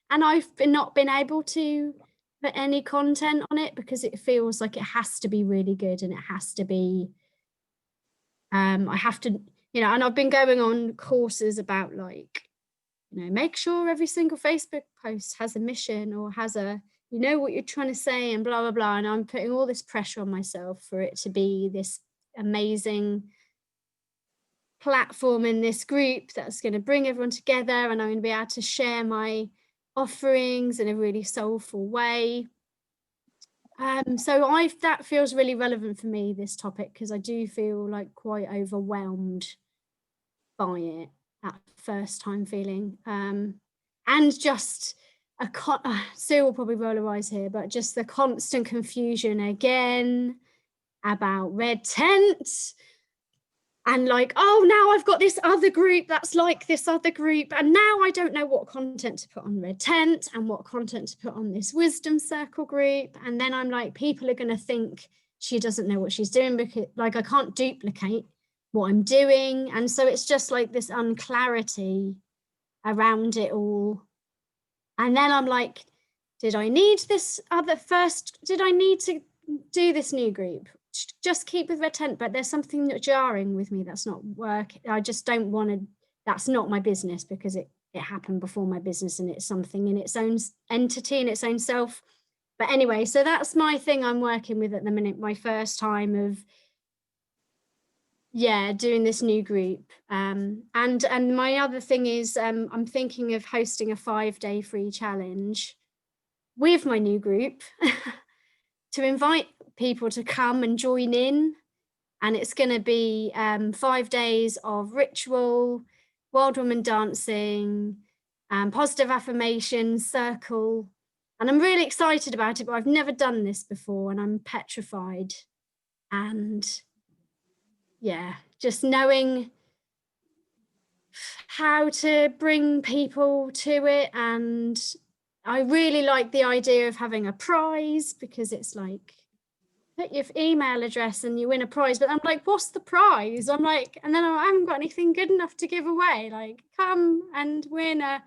And I've not been able to put any content on it because it feels like it has to be really good, and it has to be, I have to, and I've been going on courses about like, make sure every single Facebook post has a mission or has what you're trying to say and blah, blah, blah. And I'm putting all this pressure on myself for it to be this amazing platform in this group that's going to bring everyone together, and I'm going to be able to share my offerings in a really soulful way. So that feels really relevant for me, this topic, because I do feel like quite overwhelmed by it, that first time feeling, and just Sue will probably roll her eyes here, but just the constant confusion again about red tent. And like, oh, now I've got this other group that's like this other group. And now I don't know what content to put on Red Tent and what content to put on this Wisdom Circle group. And then I'm like, people are going to think she doesn't know what she's doing because like I can't duplicate what I'm doing. And so it's just like this unclarity around it all. And then I'm like, did I need this other first? Did I need to do this new group? Just keep with Red Tent, but there's something jarring with me that's not working. I just don't want to, that's not my business because it happened before my business and it's something in its own entity, in its own self. But anyway, so that's my thing I'm working with at the minute, my first time of, doing this new group. And my other thing is I'm thinking of hosting a 5-day free challenge with my new group to invite people to come and join in, and it's going to be 5 days of ritual, wild woman dancing, positive affirmation circle, and I'm really excited about it, but I've never done this before and I'm petrified. And just knowing how to bring people to it. And I really like the idea of having a prize because it's like, put your email address and you win a prize. But I'm like, what's the prize? I'm like, and then I haven't got anything good enough to give away. Like, come and win a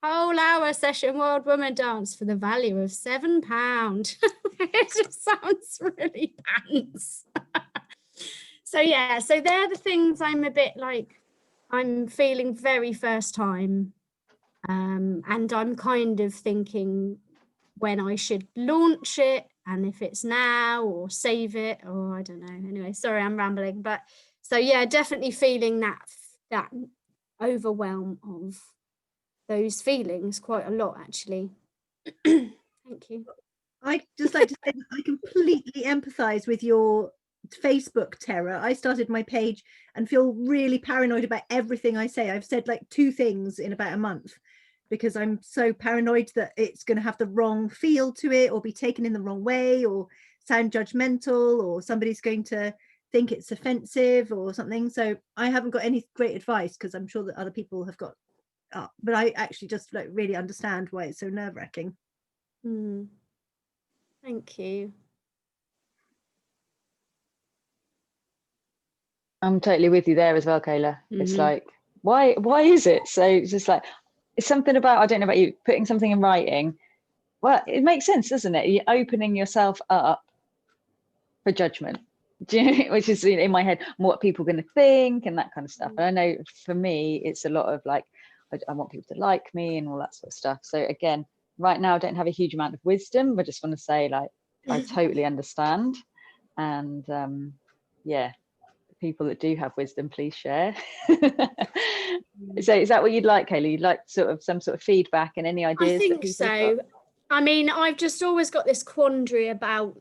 whole hour session World Woman Dance for the value of £7. It just sounds really pants. So they're the things I'm a bit like, I'm feeling very first time. And I'm kind of thinking when I should launch it, and if it's now or save it, or I don't know. Anyway, sorry, I'm rambling. But so definitely feeling that overwhelm of those feelings quite a lot, actually. Thank you. I'd just like to say that I completely empathise with your Facebook terror. I started my page and feel really paranoid about everything I say. I've said like 2 things in about a month because I'm so paranoid that it's going to have the wrong feel to it, or be taken in the wrong way, or sound judgmental, or somebody's going to think it's offensive or something. So I haven't got any great advice, because I'm sure that other people have got, but I actually just like really understand why it's so nerve-wracking. Thank you. I'm totally with you there as well, Kayla. It's like, why is it? So it's just like, it's something about, I don't know about you, putting something in writing. Well, it makes sense, doesn't it? You're opening yourself up for judgment, which is in my head, what people are going to think and that kind of stuff. And I know for me, it's a lot of like, I want people to like me and all that sort of stuff. So again, right now I don't have a huge amount of wisdom. I just want to say, like, I totally understand. And yeah, people that do have wisdom, please share. So is that what you'd like, Kayla? You'd like sort of some sort of feedback and any ideas? I think so. I mean, I've just always got this quandary about,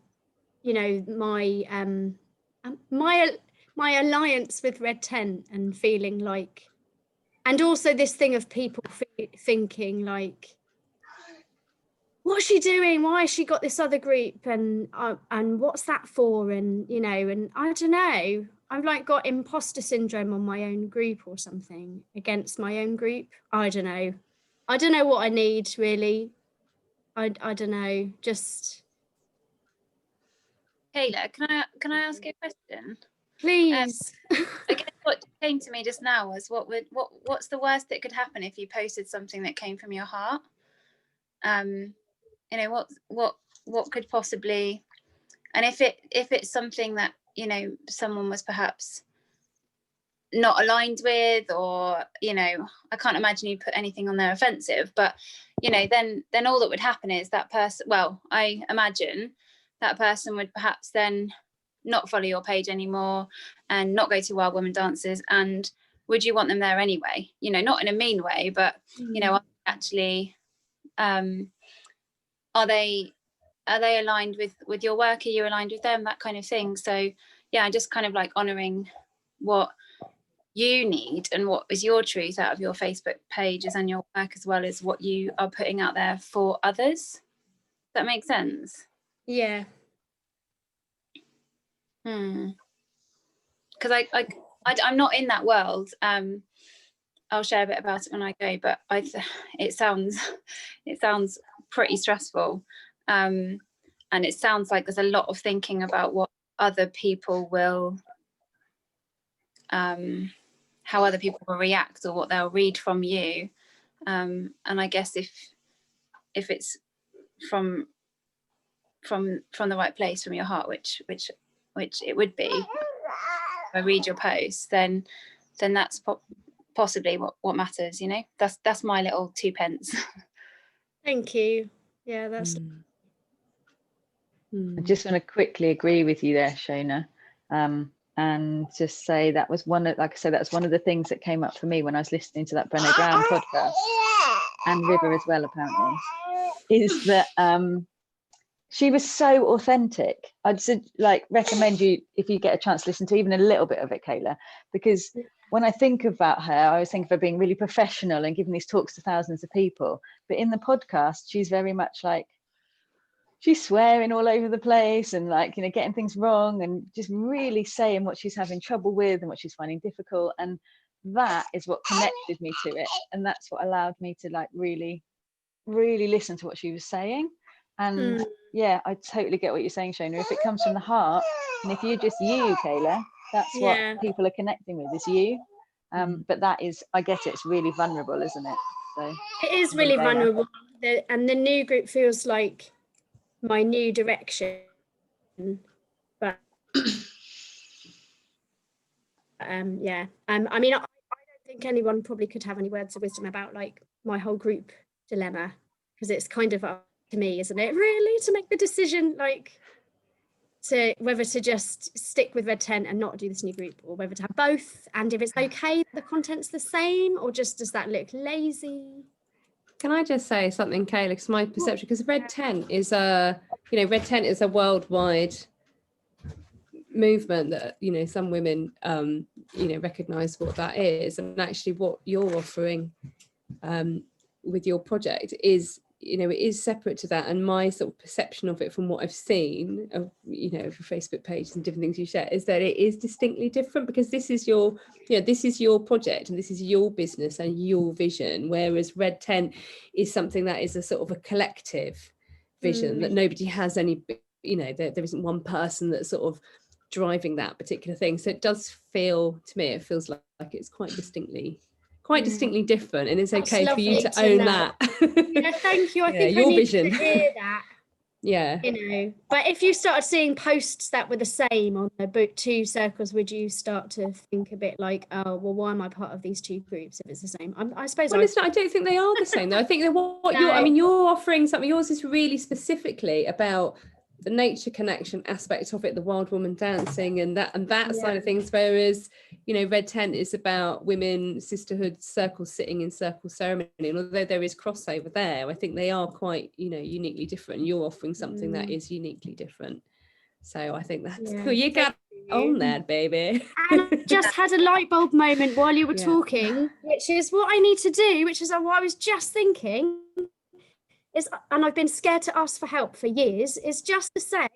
you know, my alliance with Red Tent, and feeling like, and also this thing of people thinking like, what's she doing? Why has she got this other group? And what's that for? And, you know, and I don't know, I've like got imposter syndrome on my own group or something, against my own group. I don't know what I need really. I don't know, just. Kayla, can I ask you a question? Please. I guess what came to me just now was what's the worst that could happen if you posted something that came from your heart? You know, what could possibly, and if it's something that, you know, someone was perhaps not aligned with, or, you know, I can't imagine you put anything on there offensive, but, you know, then all that would happen is that person, well, I imagine that person would perhaps then not follow your page anymore and not go to Wild Women dances. And would you want them there anyway? You know, not in a mean way, but, you know, actually, are they aligned with your work? Are you aligned with them? That kind of thing. So yeah, just kind of like honoring what you need and what is your truth out of your Facebook pages and your work, as well as what you are putting out there for others. Does that make sense? Yeah. Because I'm not in that world. I'll share a bit about it when I go, but it sounds pretty stressful, and it sounds like there's a lot of thinking about what other people will, how other people will react or what they'll read from you, and I guess if it's from the right place, from your heart, which it would be, if I read your post, then that's possibly what matters, you know. That's my little 2 pence. Thank you. Yeah, that's. I just want to quickly agree with you there, Shona, and just say that was like I said, that's one of the things that came up for me when I was listening to that Brené Brown podcast, and River as well, apparently, is that she was so authentic. I'd like recommend you, if you get a chance, to listen to even a little bit of it, Kayla, because when I think about her, I always think of her being really professional and giving these talks to thousands of people. But in the podcast, she's very much like, she's swearing all over the place and, like, you know, getting things wrong and just really saying what she's having trouble with and what she's finding difficult. And that is what connected me to it. And that's what allowed me to like really, really listen to what she was saying. And yeah, I totally get what you're saying, Shona. If it comes from the heart, and if you're just you, Kayla, that's what people are connecting with, is you. But that is, I get it, it's really vulnerable, isn't it? So it is really vulnerable. And the new group feels like my new direction. But yeah, I mean, I don't think anyone probably could have any words of wisdom about like my whole group dilemma, because it's kind of up to me, isn't it, really, to make the decision, like, to whether to just stick with Red Tent and not do this new group, or whether to have both, and if it's okay the content's the same, or just does that look lazy. Can I just say something, Kayla, because my perception, because Red Tent is a worldwide movement that, you know, some women, you know, recognize what that is, and actually what you're offering with your project is, you know, it is separate to that. And my sort of perception of it from what I've seen of, you know, your Facebook page and different things you share, is that it is distinctly different, because this is your, you know, this is your project and this is your business and your vision, whereas Red Tent is something that is a sort of a collective vision that nobody has any, you know, there isn't one person that's sort of driving that particular thing. So it does feel, to me, it feels like it's quite distinctly different, and it's That's okay for you lovely to to own know. that. Yeah, thank you. I Yeah, think I your need vision. to hear that. Yeah. You know, but if you started seeing posts that were the same on the book 2 circles, would you start to think a bit like, oh, well, why am I part of these 2 groups if it's the same? I suppose. Well, I don't think they are the same though. I think that what No. you're, I mean, you're offering something. Yours is really specifically about the nature connection aspect of it, the wild woman dancing and that side of things. Whereas, you know, Red Tent is about women, sisterhood, circle sitting in circle ceremony. And although there is crossover there, I think they are quite, you know, uniquely different. You're offering something that is uniquely different. So I think that's cool. You got on that, baby. And I just had a light bulb moment while you were talking, which is what I need to do, which is what I was just thinking. And I've been scared to ask for help for years, is just to say,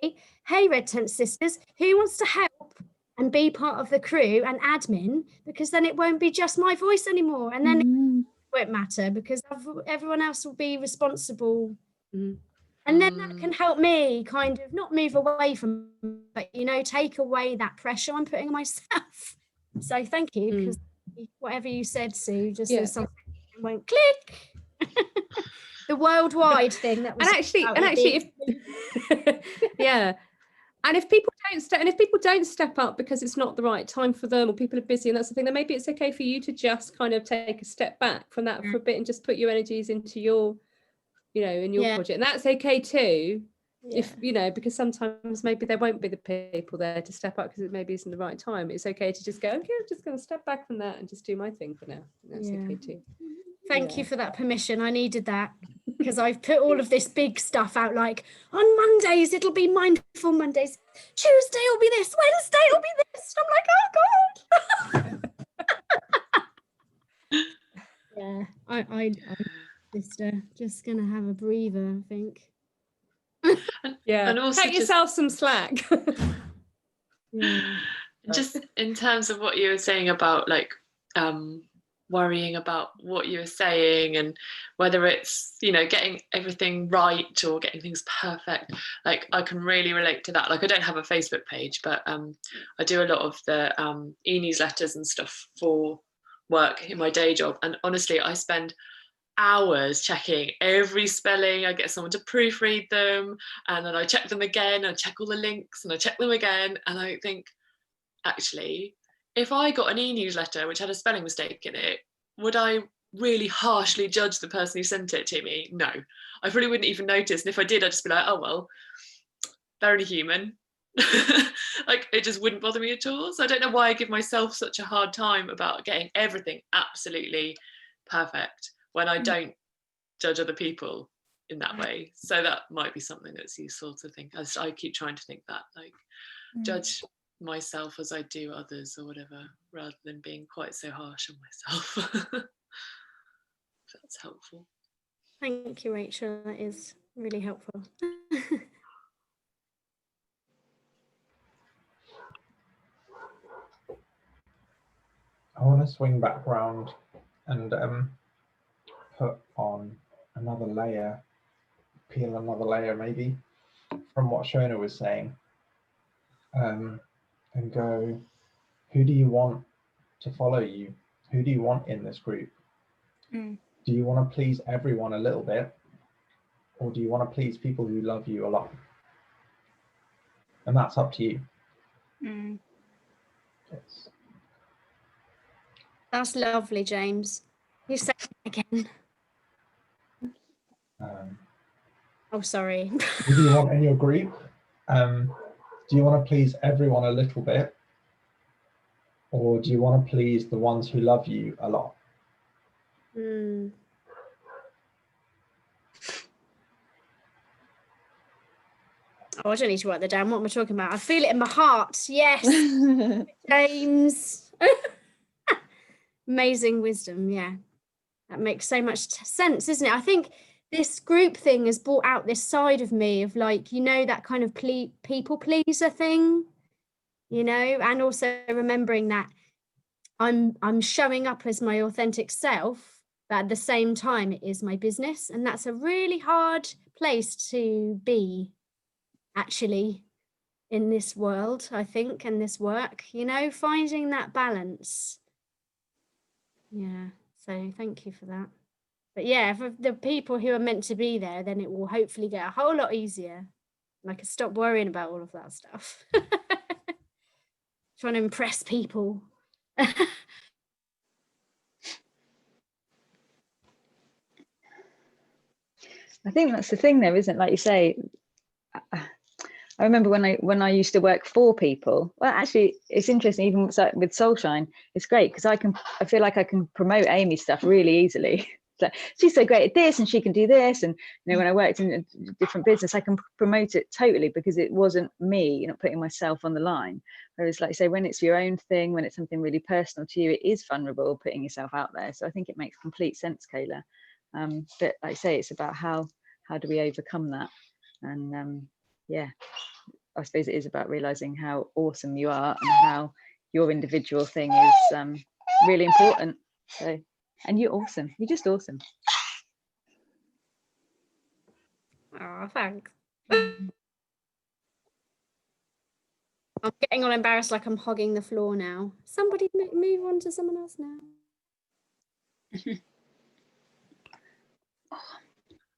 hey, Red Tent sisters, who wants to help and be part of the crew and admin? Because then it won't be just my voice anymore. And then it won't matter, because everyone else will be responsible. And then that can help me kind of not move away from, but, you know, take away that pressure I'm putting on myself. So thank you, because whatever you said, Sue, just there's something that won't click. The worldwide thing that was, and actually if yeah, and if people don't step up because it's not the right time for them, or people are busy and that's the thing, then maybe it's okay for you to just kind of take a step back from that for a bit and just put your energies into your, you know, in your project. And that's okay too, if, you know, because sometimes maybe there won't be the people there to step up because it maybe isn't the right time. It's okay to just go, okay, I'm just going to step back from that and just do my thing for now. That's okay too. Thank you for that permission. I needed that, because I've put all of this big stuff out, like on Mondays it'll be Mindful Mondays, Tuesday will be this, Wednesday will be this. I'm like, oh God. Yeah, I sister, just gonna have a breather, I think. Yeah, and also cut yourself some slack. Just in terms of what you were saying about like worrying about what you were saying and whether it's, you know, getting everything right or getting things perfect, like I can really relate to that. Like I don't have a Facebook page, but I do a lot of the e-newsletters and stuff for work in my day job, and honestly I spend hours checking every spelling. I get someone to proofread them, and then I check them again, I check all the links and I check them again, and I think, actually, if I got an e-newsletter which had a spelling mistake in it, would I really harshly judge the person who sent it to me? No, I probably wouldn't even notice. And if I did, I'd just be like, oh, well, they're only human. Like, it just wouldn't bother me at all. So I don't know why I give myself such a hard time about getting everything absolutely perfect when I don't judge other people in that way. So that might be something that's useful to think. As I keep trying to think that, like, judge myself as I do others or whatever, rather than being quite so harsh on myself. That's helpful. Thank you, Rachel. That is really helpful. I want to swing back round and put on another layer, peel another layer maybe from what Shona was saying, and go, who do you want to follow you? Who do you want in this group? Do you want to please everyone a little bit, or do you want to please people who love you a lot? And that's up to you. It's... That's lovely, James. You say it again. Oh, sorry. Who do you want in your group? Do you want to please everyone a little bit, or do you want to please the ones who love you a lot? Oh, I don't need to write that down. What am I talking about? I feel it in my heart. Yes. James. Amazing wisdom. Yeah. That makes so much sense, isn't it? I think this group thing has brought out this side of me of like, you know, that kind of people pleaser thing, you know, and also remembering that I'm showing up as my authentic self, but at the same time it is my business. And that's a really hard place to be, actually, in this world, I think, and this work, you know, finding that balance. Yeah, so thank you for that. But yeah, for the people who are meant to be there, then it will hopefully get a whole lot easier. And I can stop worrying about all of that stuff. Trying to impress people. I think that's the thing though, isn't it? Like you say, I remember when I used to work for people. Well, actually, it's interesting. Even with Soulshine, it's great because I feel like I can promote Amy's stuff really easily. Like, she's so great at this, and she can do this. And you know, when I worked in a different business, I can promote it totally because it wasn't me, not putting myself on the line. Whereas, like I say, when it's your own thing, when it's something really personal to you, it is vulnerable putting yourself out there. So I think it makes complete sense, Kayla. But like I say, it's about how do we overcome that, and yeah. I suppose it is about realizing how awesome you are and how your individual thing is really important. So, and you're awesome. You're just awesome. Oh, thanks. I'm getting all embarrassed, like I'm hogging the floor now. Somebody move on to someone else now.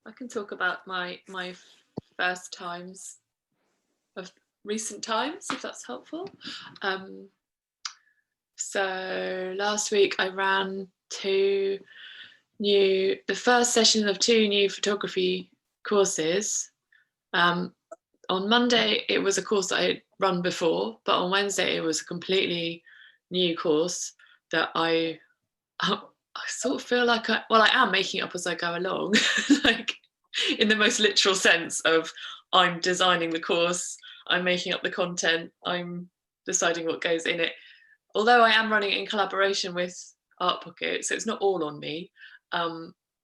I can talk about my first times of recent times, if that's helpful. So last week I ran the first session of 2 new photography courses. On Monday it was a course that I had run before, but on Wednesday it was a completely new course that I sort of feel like I am making up as I go along, like in the most literal sense of I'm designing the course, I'm making up the content, I'm deciding what goes in it. Although I am running it in collaboration with Art Pocket, so it's not all on me,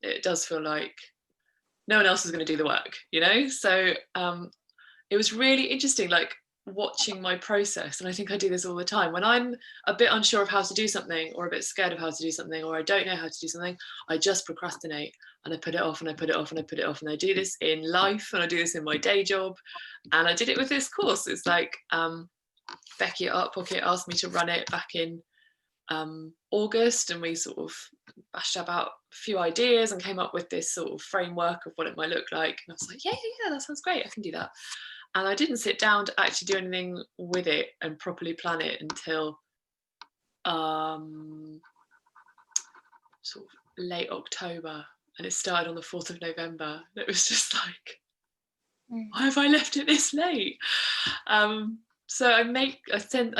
it does feel like no one else is going to do the work, you know? So it was really interesting, like watching my process. And I think I do this all the time. When I'm a bit unsure of how to do something, or a bit scared of how to do something, or I don't know how to do something, I just procrastinate and I put it off and I put it off and I put it off. And I do this in life and I do this in my day job. And I did it with this course. It's like Becky at Art Pocket asked me to run it back in August, and we sort of bashed about a few ideas and came up with this sort of framework of what it might look like. And I was like, yeah, that sounds great, I can do that. And I didn't sit down to actually do anything with it and properly plan it until sort of late October, and it started on the 4th of November. It was just like, why have I left it this late? So I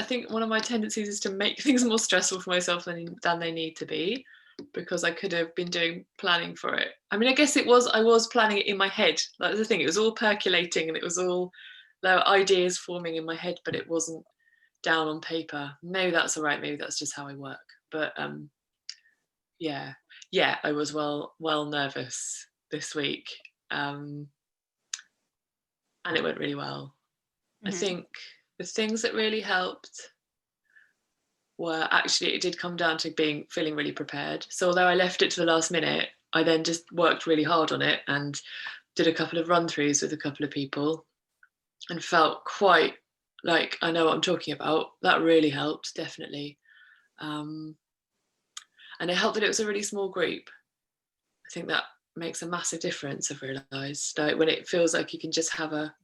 think one of my tendencies is to make things more stressful for myself than they need to be, because I could have been doing planning for it. I mean, I guess I was planning it in my head. That's the thing, it was all percolating and it was all, there were ideas forming in my head, but it wasn't down on paper. Maybe that's all right, maybe that's just how I work. But yeah, I was well nervous this week, and it went really well. I think the things that really helped were actually, it did come down to feeling really prepared. So although I left it to the last minute, I then just worked really hard on it and did a couple of run-throughs with a couple of people and felt quite like I know what I'm talking about. That really helped, definitely. And it helped that it was a really small group. I think that makes a massive difference, I've realised. Like when it feels like you can just have a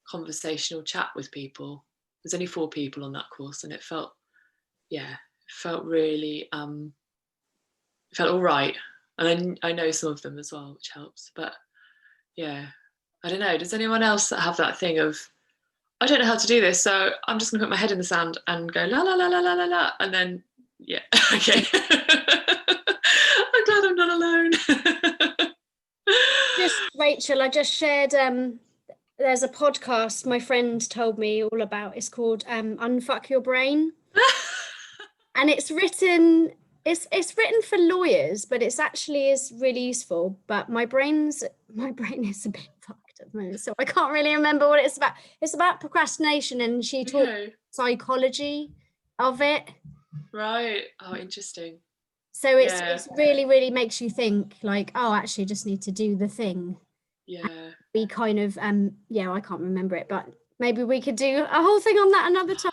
conversational chat with people. There's only 4 people on that course, and it felt really felt all right. And I know some of them as well, which helps. But yeah, I don't know, does anyone else have that thing of, I don't know how to do this, so I'm just gonna put my head in the sand and go la la la la la la la, and then yeah, okay. I'm glad I'm not alone. Rachel, I just shared there's a podcast my friend told me all about. It's called Unfuck Your Brain. And it's written for lawyers, but it's actually is really useful. But my brain is a bit fucked at the moment, so I can't really remember what it's about. It's about procrastination, and she taught psychology of it. Right. Oh, interesting. So it's really, really makes you think like, oh, actually just need to do the thing. Yeah. We kind of I can't remember it, but maybe we could do a whole thing on that another time.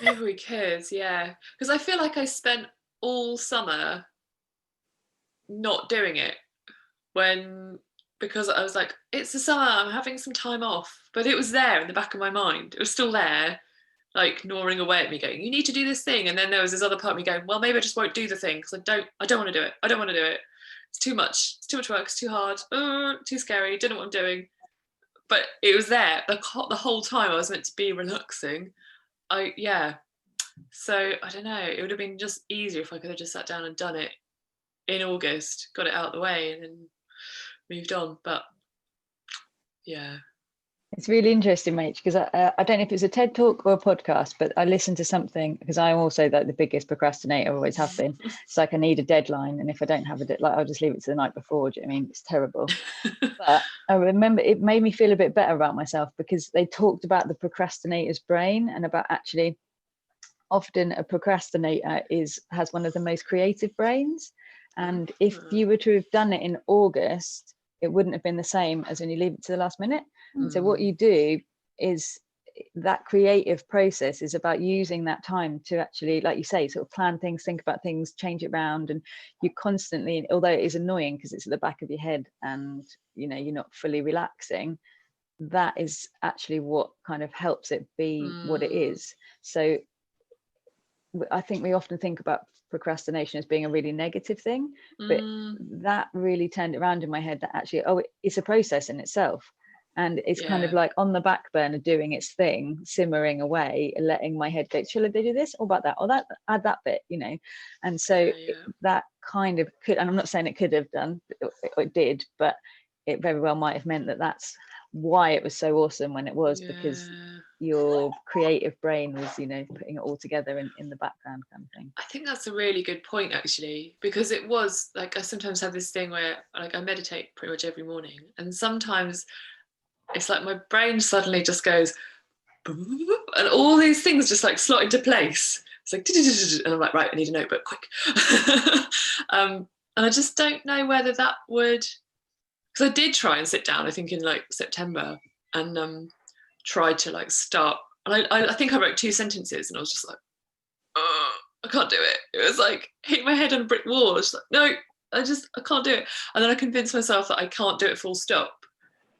Maybe we could, yeah. Because I feel like I spent all summer not doing it because I was like, it's the summer, I'm having some time off. But it was there in the back of my mind. It was still there, like gnawing away at me, going, you need to do this thing. And then there was this other part of me going, well, maybe I just won't do the thing because I don't want to do it. I don't want to do it. It's too much. It's too much work. It's too hard. Too scary. Don't know what I'm doing. But it was there the whole time. I was meant to be relaxing. So I don't know. It would have been just easier if I could have just sat down and done it in August, got it out of the way, and then moved on. But yeah. It's really interesting, Rach, because I don't know if it's a TED talk or a podcast, but I listened to something because I'm also like the biggest procrastinator, always have been. It's like I need a deadline, and if I don't have a deadline, I'll just leave it to the night before. Do you know what I mean? It's terrible. But I remember it made me feel a bit better about myself because they talked about the procrastinator's brain and about actually often a procrastinator has one of the most creative brains. And if you were to have done it in August, it wouldn't have been the same as when you leave it to the last minute. And so what you do is that creative process is about using that time to actually, like you say, sort of plan things, think about things, change it around. And you constantly, although it is annoying because it's at the back of your head and you're not fully relaxing, that is actually what kind of helps it be what it is. So I think we often think about procrastination as being a really negative thing, but that really turned it around in my head that actually, it's a process in itself. And it's kind of like on the back burner doing its thing, simmering away, letting my head go, shall I do this or about that or that, add that bit, And so that kind of could, and I'm not saying it could have done, it did, but it very well might have meant that that's why it was so awesome when it was, because your creative brain was putting it all together in the background kind of thing. I think that's a really good point actually, because it was like I sometimes have this thing where like I meditate pretty much every morning, and sometimes it's like my brain suddenly just goes and all these things just like slot into place. It's like and I'm like, right, I need a notebook quick. And I just don't know whether that would, because I did try and sit down I think in like September and tried to like start, and I think I wrote 2 sentences and I was just like, I can't do it. It was like hitting my head on a brick wall. It's like, no, I can't do it. And then I convinced myself that I can't do it full stop,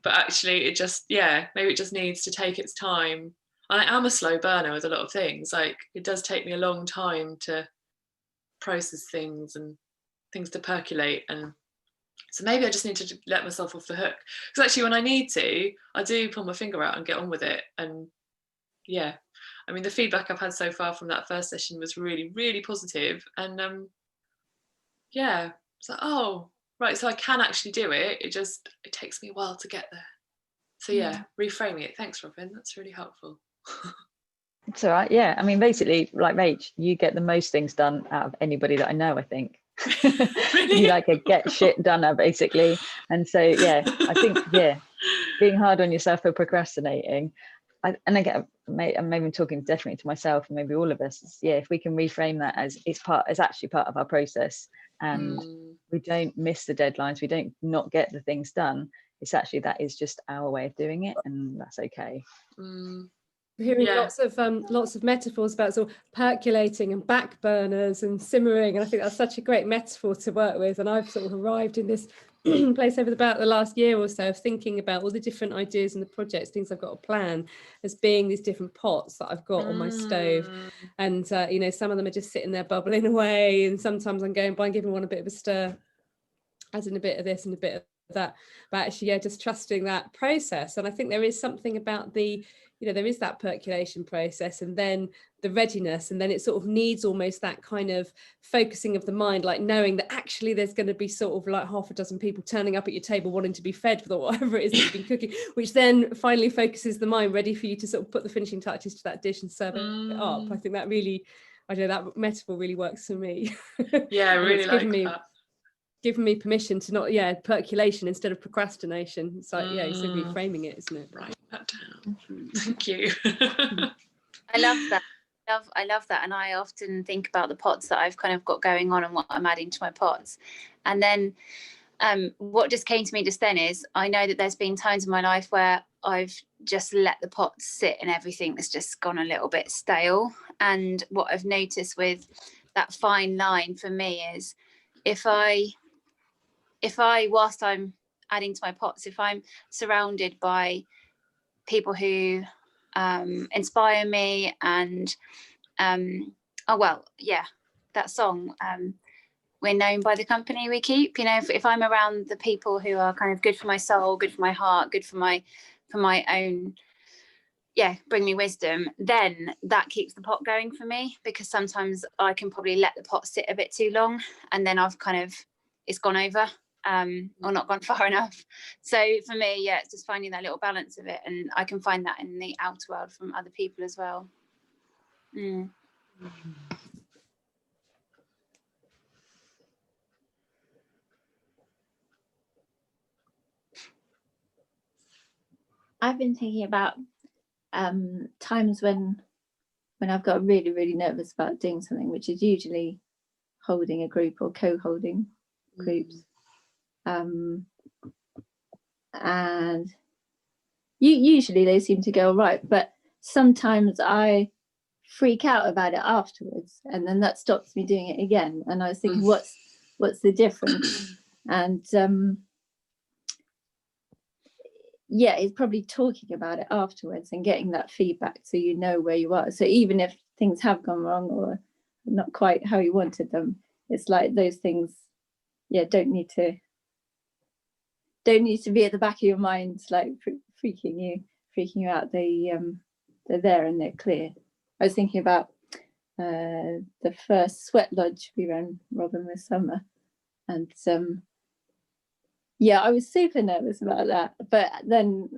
but actually it just, maybe it just needs to take its time. And I am a slow burner with a lot of things. Like it does take me a long time to process things and things to percolate, and so maybe I just need to let myself off the hook, because actually when I need to, I do pull my finger out and get on with it. And I mean the feedback I've had so far from that first session was really, really positive. And it's like, oh right, so I can actually do it. It takes me a while to get there. So reframing it. Thanks, Robin, that's really helpful. It's all right. I mean, basically, like Rach, you get the most things done out of anybody that I know, I think. Really? You like a get shit done basically. And so I think being hard on yourself for procrastinating, and again maybe talking definitely to myself and maybe all of us, if we can reframe that as it's actually part of our process, and we don't miss the deadlines, we don't not get the things done, it's actually that is just our way of doing it, and that's okay. Hearing lots of metaphors about sort of percolating and back burners and simmering, and I think that's such a great metaphor to work with. And I've sort of arrived in this place over about the last year or so of thinking about all the different ideas and the projects, things I've got to plan, as being these different pots that I've got on my stove. And some of them are just sitting there bubbling away, and sometimes I'm going by and giving one a bit of a stir, adding a bit of this and a bit of that, but actually, yeah, just trusting that process. And I think there is something about the, you know, there is that percolation process and then the readiness, and then it sort of needs almost that kind of focusing of the mind, like knowing that actually there's going to be sort of like half a dozen people turning up at your table wanting to be fed with whatever it is that you've been cooking, which then finally focuses the mind ready for you to sort of put the finishing touches to that dish and serve it up. I think that really, I don't know, that metaphor really works for me. Yeah, I really like that. Given me permission to not, percolation instead of procrastination. It's like, it's a reframing it, isn't it? Write that down. Thank you. I love that. I love that. And I often think about the pots that I've kind of got going on and what I'm adding to my pots. And then what just came to me just then is I know that there's been times in my life where I've just let the pots sit and everything has just gone a little bit stale. And what I've noticed with that fine line for me is if I, whilst I'm adding to my pots, if I'm surrounded by people who inspire me and that song, we're known by the company we keep. You know, if I'm around the people who are kind of good for my soul, good for my heart, good for my own, bring me wisdom, then that keeps the pot going for me, because sometimes I can probably let the pot sit a bit too long and then I've kind of, it's gone over. Or not gone far enough. So for me, it's just finding that little balance of it, and I can find that in the outer world from other people as well. I've been thinking about times when I've got really, really nervous about doing something, which is usually holding a group or co-holding groups. And usually they seem to go all right, but sometimes I freak out about it afterwards, and then that stops me doing it again. And I was thinking, what's the difference? And it's probably talking about it afterwards and getting that feedback so you know where you are. So even if things have gone wrong or not quite how you wanted them, it's like those things don't need to be at the back of your mind, like freaking you out. They're there and they're clear. I was thinking about the first sweat lodge we ran, Robin, this summer, and I was super nervous about that, but then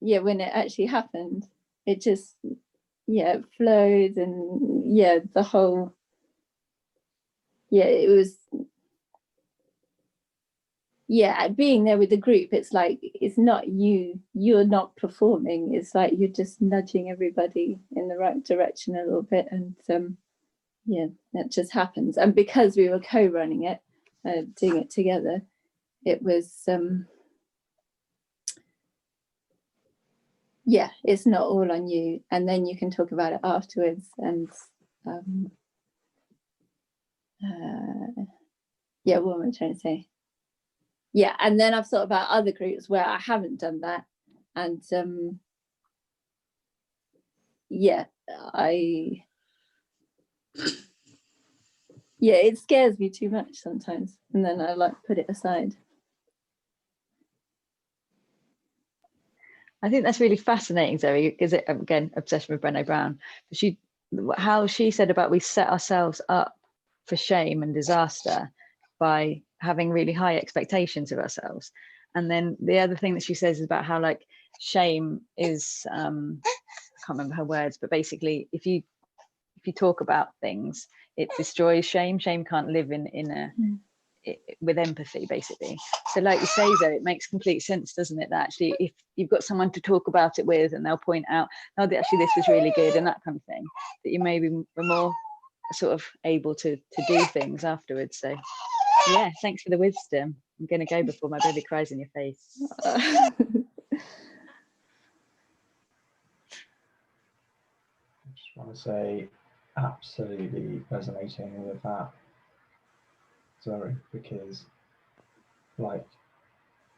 when it actually happened, it just it flowed, and the whole it was being there with the group. It's like, it's not you're not performing, it's like you're just nudging everybody in the right direction a little bit, and that just happens. And because we were co-running it, doing it together, it was it's not all on you, and then you can talk about it afterwards. And what am I trying to say? And then I've thought about other groups where I haven't done that, and it scares me too much sometimes, and then I like put it aside. I think that's really fascinating, Zoe, because again, obsession with Brené Brown. How she said about we set ourselves up for shame and disaster by having really high expectations of ourselves. And then the other thing that she says is about how like shame is, I can't remember her words, but basically if you talk about things, it destroys shame. Shame can't live with empathy, basically. So like you say, though, it makes complete sense, doesn't it, that actually if you've got someone to talk about it with and they'll point out, oh, actually this was really good and that kind of thing, that you maybe were more sort of able to do things afterwards. So thanks for the wisdom. I'm going to go before my baby cries in your face. I just want to say, absolutely resonating with that, Zoe, because like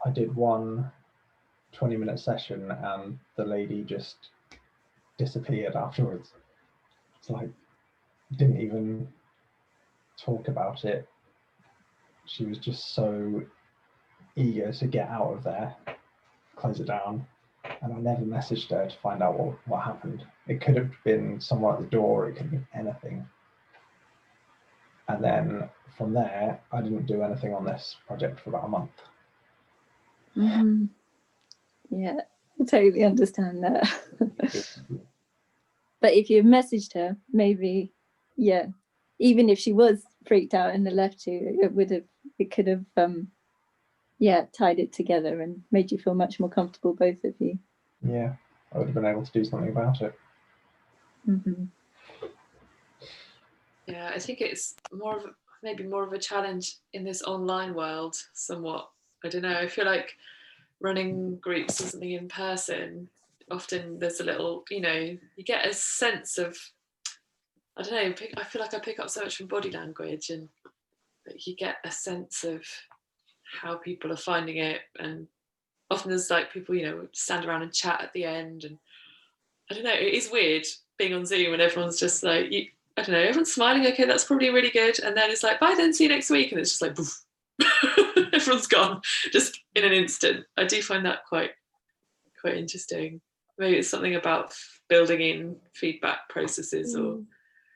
I did one 20-minute session and the lady just disappeared afterwards. It's like, didn't even talk about it. She was just so eager to get out of there, close it down, and I never messaged her to find out what happened. It could have been someone at the door, it could have been anything. And then from there, I didn't do anything on this project for about a month. Mm-hmm. Yeah, I totally understand that. But if you messaged her, maybe, yeah, even if she was freaked out and left you, it could have tied it together and made you feel much more comfortable, both of you. Yeah, I would have been able to do something about it. Mm-hmm. Yeah, I think it's maybe more of a challenge in this online world somewhat. I don't know, I feel like running groups or something in person, often there's a little, you get a sense of, I don't know, I feel like I pick up so much from body language, and you get a sense of how people are finding it. And often there's like people, stand around and chat at the end. And I don't know, it is weird being on Zoom and everyone's just like, I don't know, everyone's smiling, okay, that's probably really good. And then it's like, bye then, see you next week. And it's just like, poof. Everyone's gone just in an instant. I do find that quite interesting. Maybe it's something about building in feedback processes or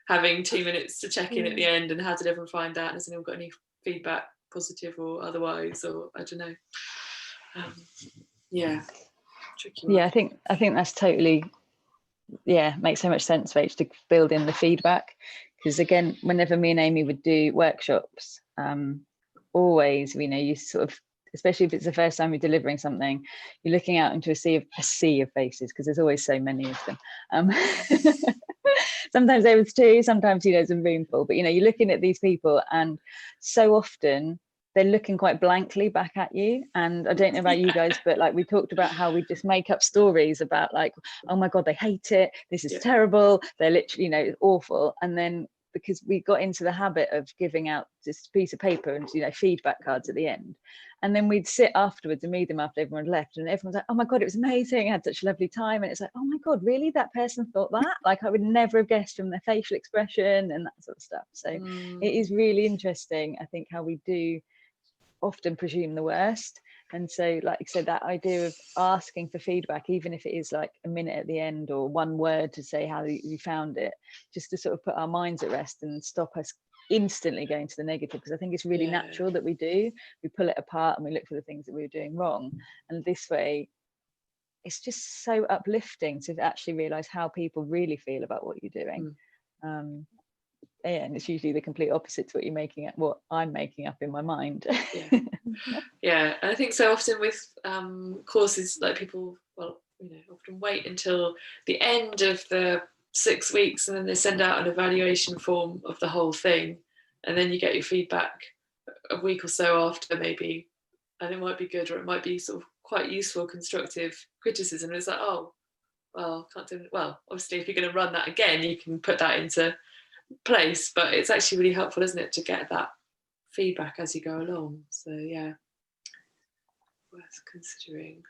having 2 minutes to check in at the end and how did everyone find that? Has anyone got any feedback, positive or otherwise? Or I don't know. Tricky one. Yeah, I think that's totally, makes so much sense, Rach, to build in the feedback. Because again, whenever me and Amy would do workshops, always, you sort of, especially if it's the first time you're delivering something, you're looking out into a sea of faces, because there's always so many of them. Sometimes there was two, sometimes it's a room full, but you're looking at these people, and so often they're looking quite blankly back at you. And I don't know about you guys, but like we talked about how we just make up stories about like, oh my god, they hate it, this is terrible, they're literally awful. And then because we got into the habit of giving out this piece of paper and feedback cards at the end, and then we'd sit afterwards and read them after everyone had left, and everyone's like, oh my god, it was amazing, I had such a lovely time. And it's like, oh my god, really, that person thought that? Like I would never have guessed from their facial expression and that sort of stuff. So it is really interesting, I think, how we do often presume the worst. And so, like I said, that idea of asking for feedback, even if it is like a minute at the end or one word to say how you found it, just to sort of put our minds at rest and stop us instantly going to the negative, because I think it's really natural that we pull it apart and we look for the things that we were doing wrong. And this way, it's just so uplifting to actually realize how people really feel about what you're doing. And it's usually the complete opposite to what I'm making up in my mind. Yeah, and I think so often with courses, like people often wait until the end of the 6 weeks, and then they send out an evaluation form of the whole thing, and then you get your feedback a week or so after maybe, and it might be good or it might be sort of quite useful constructive criticism. And it's like, oh well, can't do it. Well, obviously if you're going to run that again, you can put that into place, but it's actually really helpful, isn't it, to get that feedback as you go along. So yeah, worth considering.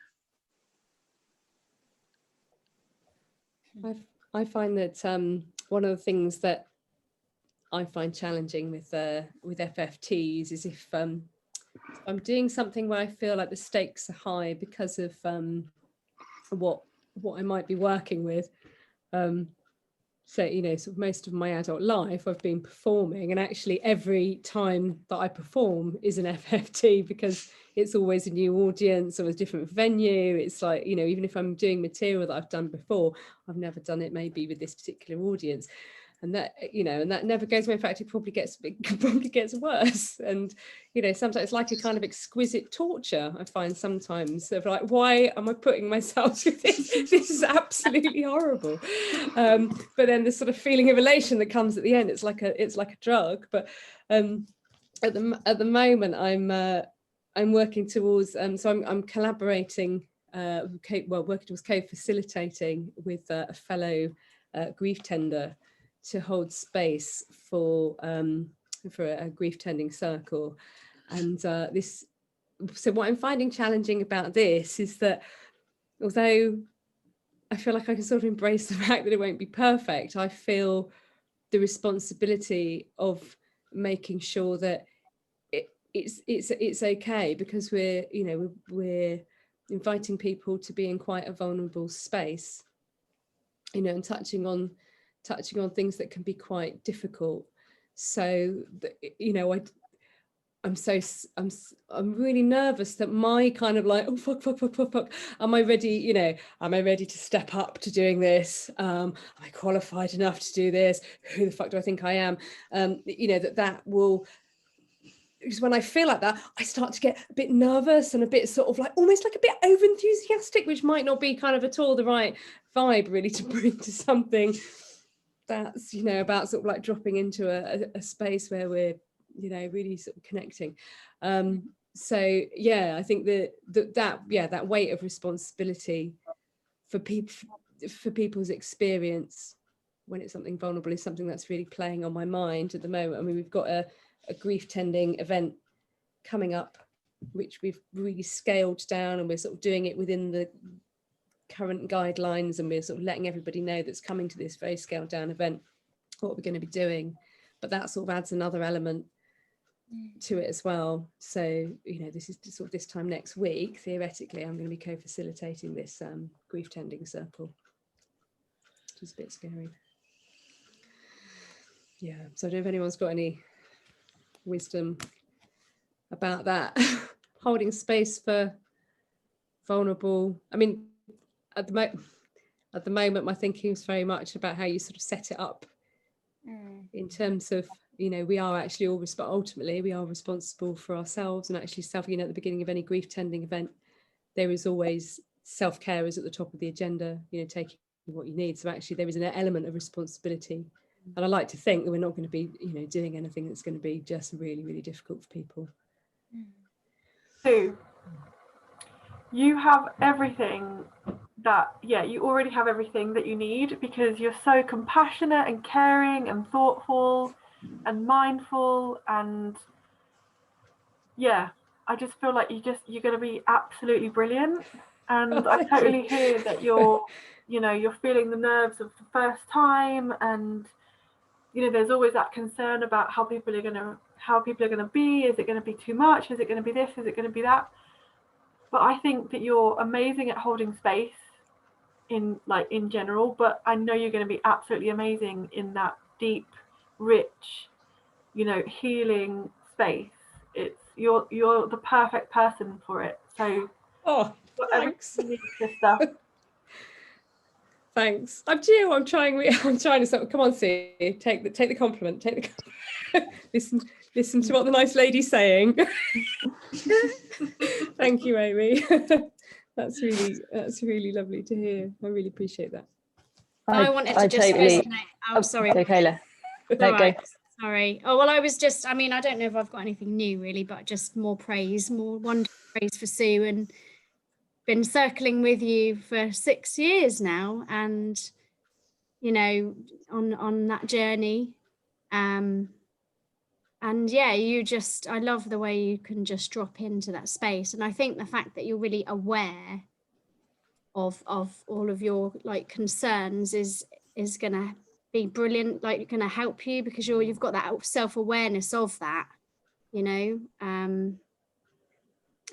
I find that one of the things that I find challenging with FFTs is if I'm doing something where I feel like the stakes are high because of what I might be working with. So, sort of most of my adult life I've been performing, and actually every time that I perform is an FFT, because it's always a new audience or a different venue. It's like, even if I'm doing material that I've done before, I've never done it maybe with this particular audience. And that, and that never goes away. In fact, it probably gets worse. And, sometimes it's like a kind of exquisite torture, I find sometimes, of like, why am I putting myself through this? This is absolutely horrible. But then the sort of feeling of elation that comes at the end, it's like a drug. But at the moment, I'm working towards, so I'm collaborating, working towards co-facilitating with a fellow grief tender to hold space for a grief tending circle. And so what I'm finding challenging about this is that although I feel like I can sort of embrace the fact that it won't be perfect, I feel the responsibility of making sure that it's okay, because we're, you know, we're inviting people to be in quite a vulnerable space, you know, and touching on things that can be quite difficult. So you know, I'm really nervous that my kind of like, oh fuck, am I ready, you know, am I ready to step up to doing this, am I qualified enough to do this, who the fuck do I think I am, you know, that will, because when I feel like that, I start to get a bit nervous and a bit sort of like almost like a bit over enthusiastic, which might not be kind of at all the right vibe really to bring to something that's, you know, about sort of like dropping into a space where we're, you know, really sort of connecting. So yeah, I think that weight of responsibility for people's experience when it's something vulnerable is something that's really playing on my mind at the moment. I mean, we've got a grief tending event coming up, which we've really scaled down, and we're sort of doing it within the current guidelines, and we're sort of letting everybody know that's coming to this very scaled down event what we're going to be doing. But that sort of adds another element to it as well. So, you know, this is sort of this time next week, theoretically, I'm going to be co-facilitating this grief tending circle, which is a bit scary. Yeah, so I don't know if anyone's got any wisdom about that. Holding space for vulnerable, I mean, at the moment my thinking is very much about how you sort of set it up in terms of, you know, we are actually all ultimately we are responsible for ourselves, and actually you know, at the beginning of any grief tending event there is always self-care is at the top of the agenda, you know, taking what you need. So actually there is an element of responsibility, and I like to think that we're not going to be, you know, doing anything that's going to be just really, really difficult for people. Sue, you have everything that, you already have everything that you need, because you're so compassionate and caring and thoughtful and mindful, and I just feel like you're going to be absolutely brilliant. And I totally hear that you're feeling the nerves of the first time, and you know, there's always that concern about how people are going to be. Is it going to be too much? Is it going to be this? Is it going to be that? But I think that you're amazing at holding space in general, but I know you're going to be absolutely amazing in that deep, rich, you know, healing space. You're the perfect person for it. So thanks. you need, sister. Thanks. I'm trying to sort of, come on, Sue, take the compliment, listen to what the nice lady's saying. Thank you, Amy. That's really lovely to hear. I really appreciate that. I wanted to just resonate. Oh, sorry. Okay, Kayla. Right. Sorry. Oh, well, I was just, I mean, I don't know if I've got anything new really, but just more wonderful praise for Sue, and been circling with you for 6 years now, and you know, on that journey, and yeah, I love the way you can just drop into that space. And I think the fact that you're really aware of all of your like concerns is gonna be brilliant, like gonna help you, because you've got that self-awareness of that, you know,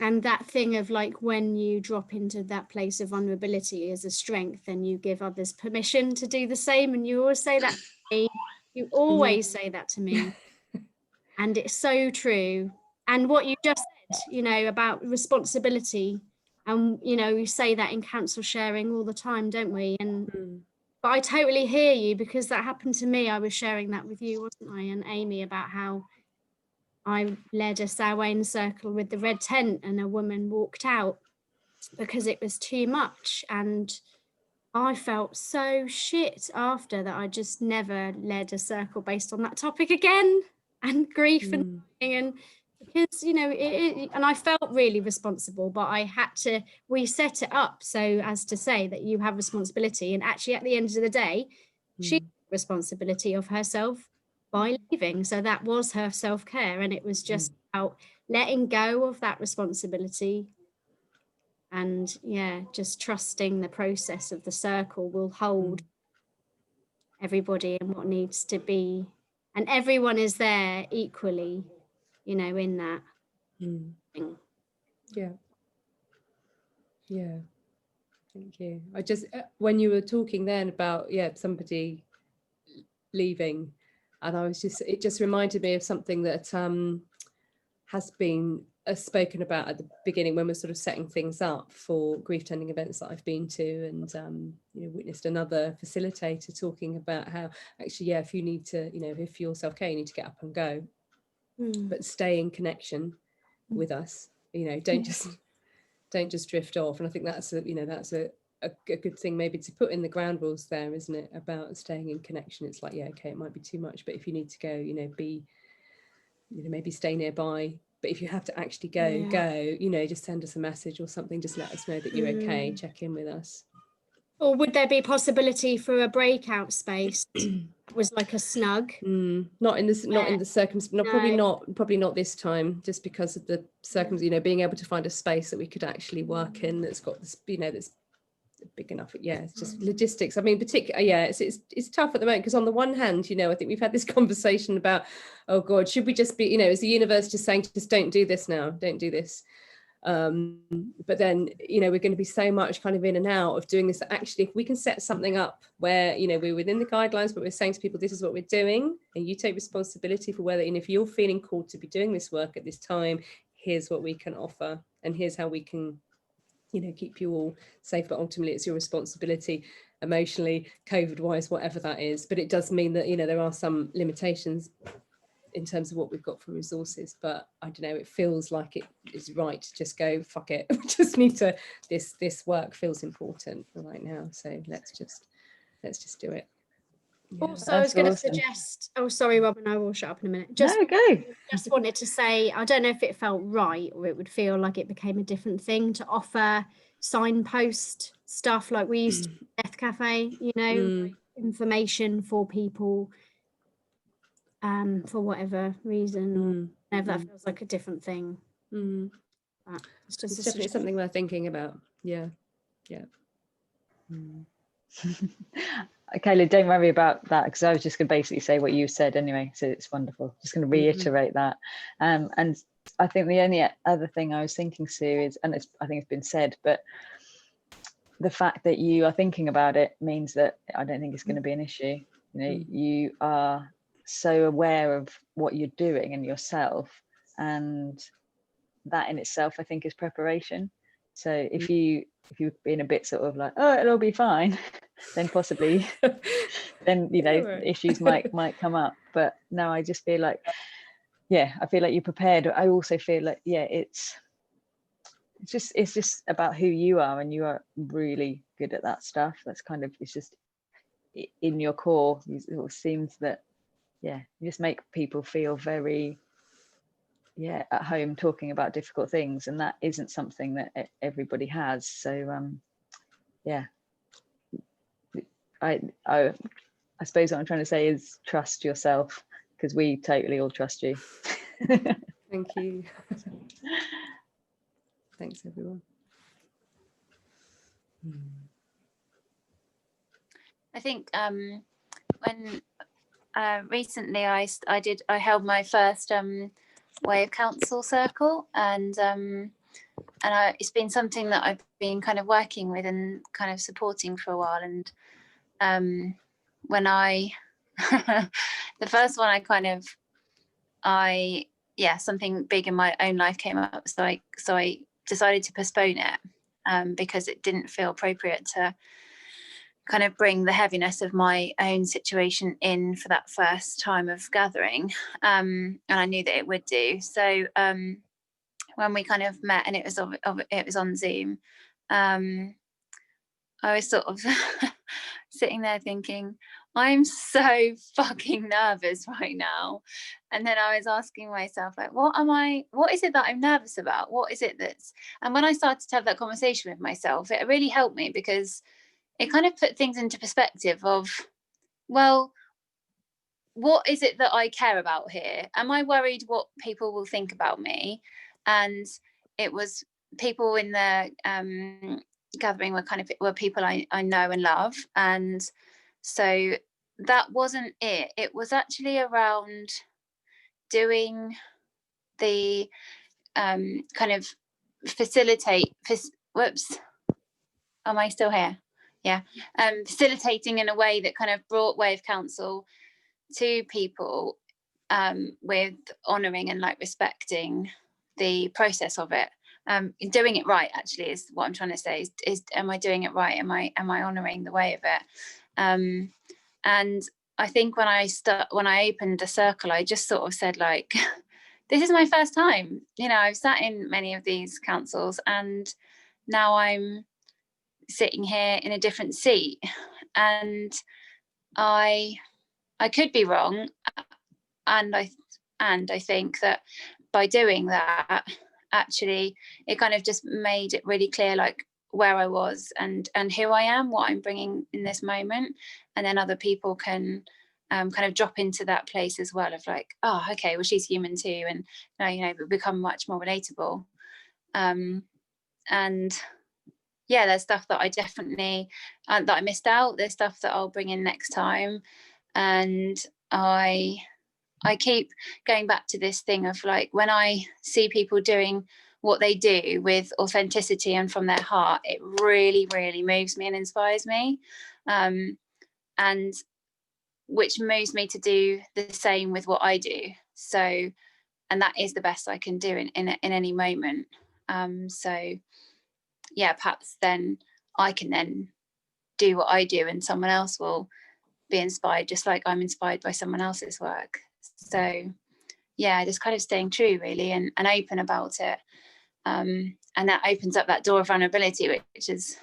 and that thing of like, when you drop into that place of vulnerability as a strength, and you give others permission to do the same. And you always say that to me. You always say that to me. And it's so true. And what you just said, you know, about responsibility, and, you know, we say that in counsel sharing all the time, don't we? And but I totally hear you, because that happened to me. I was sharing that with you, wasn't I, and Amy, about how I led a Samhain circle with the red tent, and a woman walked out because it was too much. And I felt so shit after that. I just never led a circle based on that topic again, and grief and because, you know, and I felt really responsible, but I had to, we set it up so as to say that you have responsibility. And actually at the end of the day, she had responsibility of herself by leaving. So that was her self-care. And it was just about letting go of that responsibility. And just trusting the process of the circle will hold everybody and what needs to be. And everyone is there equally, you know, in that. Yeah. Thank you. I just, when you were talking then about, somebody leaving, and it just reminded me of something that has been spoken about at the beginning when we're sort of setting things up for grief tending events that I've been to, and witnessed another facilitator talking about how actually, if you need to, if you're self-care, you need to get up and go, but stay in connection with us. Don't just drift off. And I think that's a good thing maybe to put in the ground rules there, isn't it, about staying in connection. It's like, it might be too much, but if you need to go, maybe stay nearby. But if you have to actually go, just send us a message or something, just let us know that you're okay, check in with us. Or would there be a possibility for a breakout space? Was like a snug? Not in the circumstance. No. Probably not this time, just because of the circumstance. Being able to find a space that we could actually work in that's got this, that's big enough. It's just logistics. I mean, particularly, it's tough at the moment because on the one hand, I think we've had this conversation about, oh God, should we just be, is the universe just saying, just don't do this now, don't do this. But then, we're going to be so much kind of in and out of doing this. Actually, if we can set something up where, we're within the guidelines, but we're saying to people, this is what we're doing, and you take responsibility for whether, and if you're feeling called to be doing this work at this time, here's what we can offer, and here's how we can, keep you all safe. But ultimately, it's your responsibility, emotionally, COVID-wise, whatever that is. But it does mean that, there are some limitations in terms of what we've got for resources, but I don't know, it feels like it is right to just go, fuck it, we just need to, this work feels important right now, so let's just do it. Also, I was going to suggest, oh sorry Robin, I will shut up in a minute. Just wanted to say, I don't know if it felt right or it would feel like it became a different thing to offer signpost stuff like we used to Death Cafe, like information for people for whatever reason, or if that feels like a different thing. It's definitely something we're thinking about. Kayla, don't worry about that, because I was just going to basically say what you said anyway, so it's wonderful. Just going to reiterate that. And I think the only other thing I was thinking, Sue, is, and I think it's been said, but the fact that you are thinking about it means that I don't think it's going to be an issue. You are so aware of what you're doing and yourself, and that in itself I think is preparation. So if you've been a bit sort of like, oh, it'll be fine, then possibly then issues might come up. But no, I just feel like I feel like you're prepared. I also feel like it's just about who you are, and you are really good at that stuff. That's kind of, it's just in your core. It seems that you just make people feel very at home talking about difficult things, and that isn't something that everybody has. So I suppose what I'm trying to say is trust yourself, because we totally all trust you. Thank you. Thanks everyone. I think when recently I held my first Way of Counsel circle, and it's been something that I've been kind of working with and kind of supporting for a while. And when I the first one, something big in my own life came up, so I decided to postpone it because it didn't feel appropriate to kind of bring the heaviness of my own situation in for that first time of gathering, and I knew that it would do. So when we kind of met, and it was on Zoom, I was sort of sitting there thinking, I'm so fucking nervous right now. And then I was asking myself, like, what is it that I'm nervous about? What is it and when I started to have that conversation with myself, it really helped me, because it kind of put things into perspective of, well, what is it that I care about here? Am I worried what people will think about me? And it was people in the gathering were people I know and love. And so that wasn't it. It was actually around doing the kind of whoops, am I still here? Yeah. Facilitating in a way that kind of brought Way of Counsel to people, with honouring and like respecting the process of it. Doing it right actually is what I'm trying to say, is am I doing it right? Am I honouring the way of it? And I think when I opened the circle, I just sort of said, like, this is my first time. You know, I've sat in many of these councils and now I'm sitting here in a different seat, and I could be wrong, and I think that by doing that, actually it kind of just made it really clear, like, where I was and who I am, what I'm bringing in this moment, and then other people can kind of drop into that place as well of like, oh, okay, well, she's human too, and you know, become much more relatable. And yeah, there's stuff that I definitely that I missed out. There's stuff that I'll bring in next time, and I keep going back to this thing of like, when I see people doing what they do with authenticity and from their heart, it really, really moves me and inspires me, and which moves me to do the same with what I do. So, and that is the best I can do in any moment. So yeah, perhaps then I can then do what I do and someone else will be inspired just like I'm inspired by someone else's work. So yeah, just kind of staying true really, and open about it. And that opens up that door of vulnerability, which is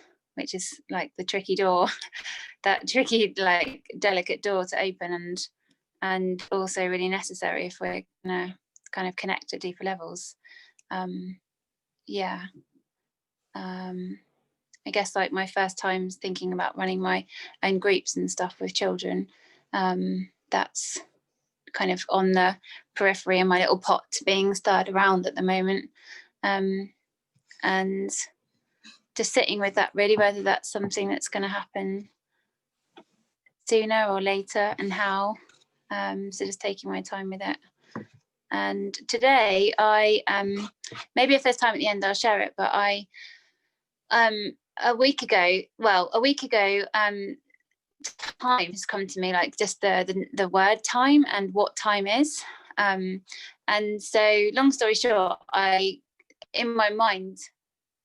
like the tricky door, that tricky, like, delicate door to open, and also really necessary if we're gonna kind of connect at deeper levels. Yeah. I guess like my first times thinking about running my own groups and stuff with children, that's kind of on the periphery in my little pot being stirred around at the moment, and just sitting with that really, whether that's something that's going to happen sooner or later and how. So just taking my time with it. And today I maybe if there's time at the end I'll share it, but I a week ago time has come to me, like just the word time and what time is, and so long story short, I, in my mind,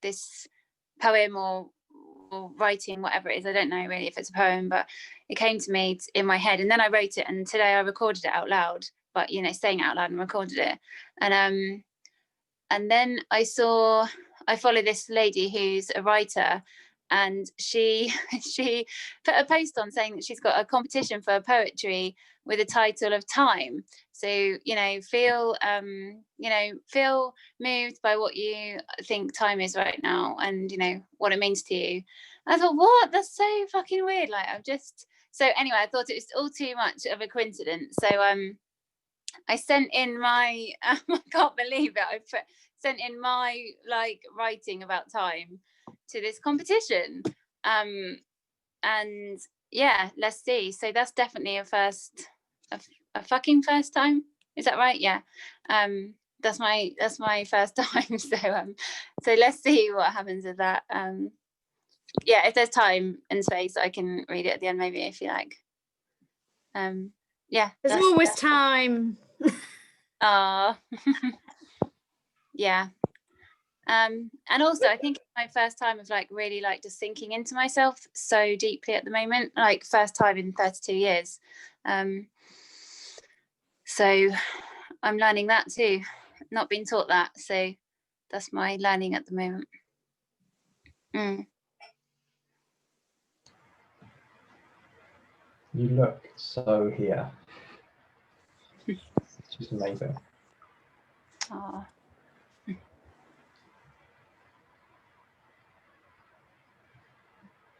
this poem or writing, whatever it is, I don't know really if it's a poem, but it came to me in my head, and then I wrote it, and today I recorded it out loud, but you know, saying it out loud and recorded it, and then I follow this lady who's a writer, and she put a post on saying that she's got a competition for poetry with a title of Time. So, you know, feel moved by what you think time is right now, and you know what it means to you. I thought, what? That's so fucking weird. Like, so anyway, I thought it was all too much of a coincidence. So I sent in my I can't believe it. Sent in my like writing about time to this competition, and yeah, let's see. So that's definitely a fucking first time. Is that right? Yeah. That's my first time. So let's see what happens with that. Yeah, if there's time and space, I can read it at the end, maybe, if you like. Yeah. There's always time. Yeah. And also I think it's my first time of like really like just sinking into myself so deeply at the moment, like first time in 32 years. So I'm learning that too, not being taught that, so that's my learning at the moment. You look so here. It's just amazing. Oh.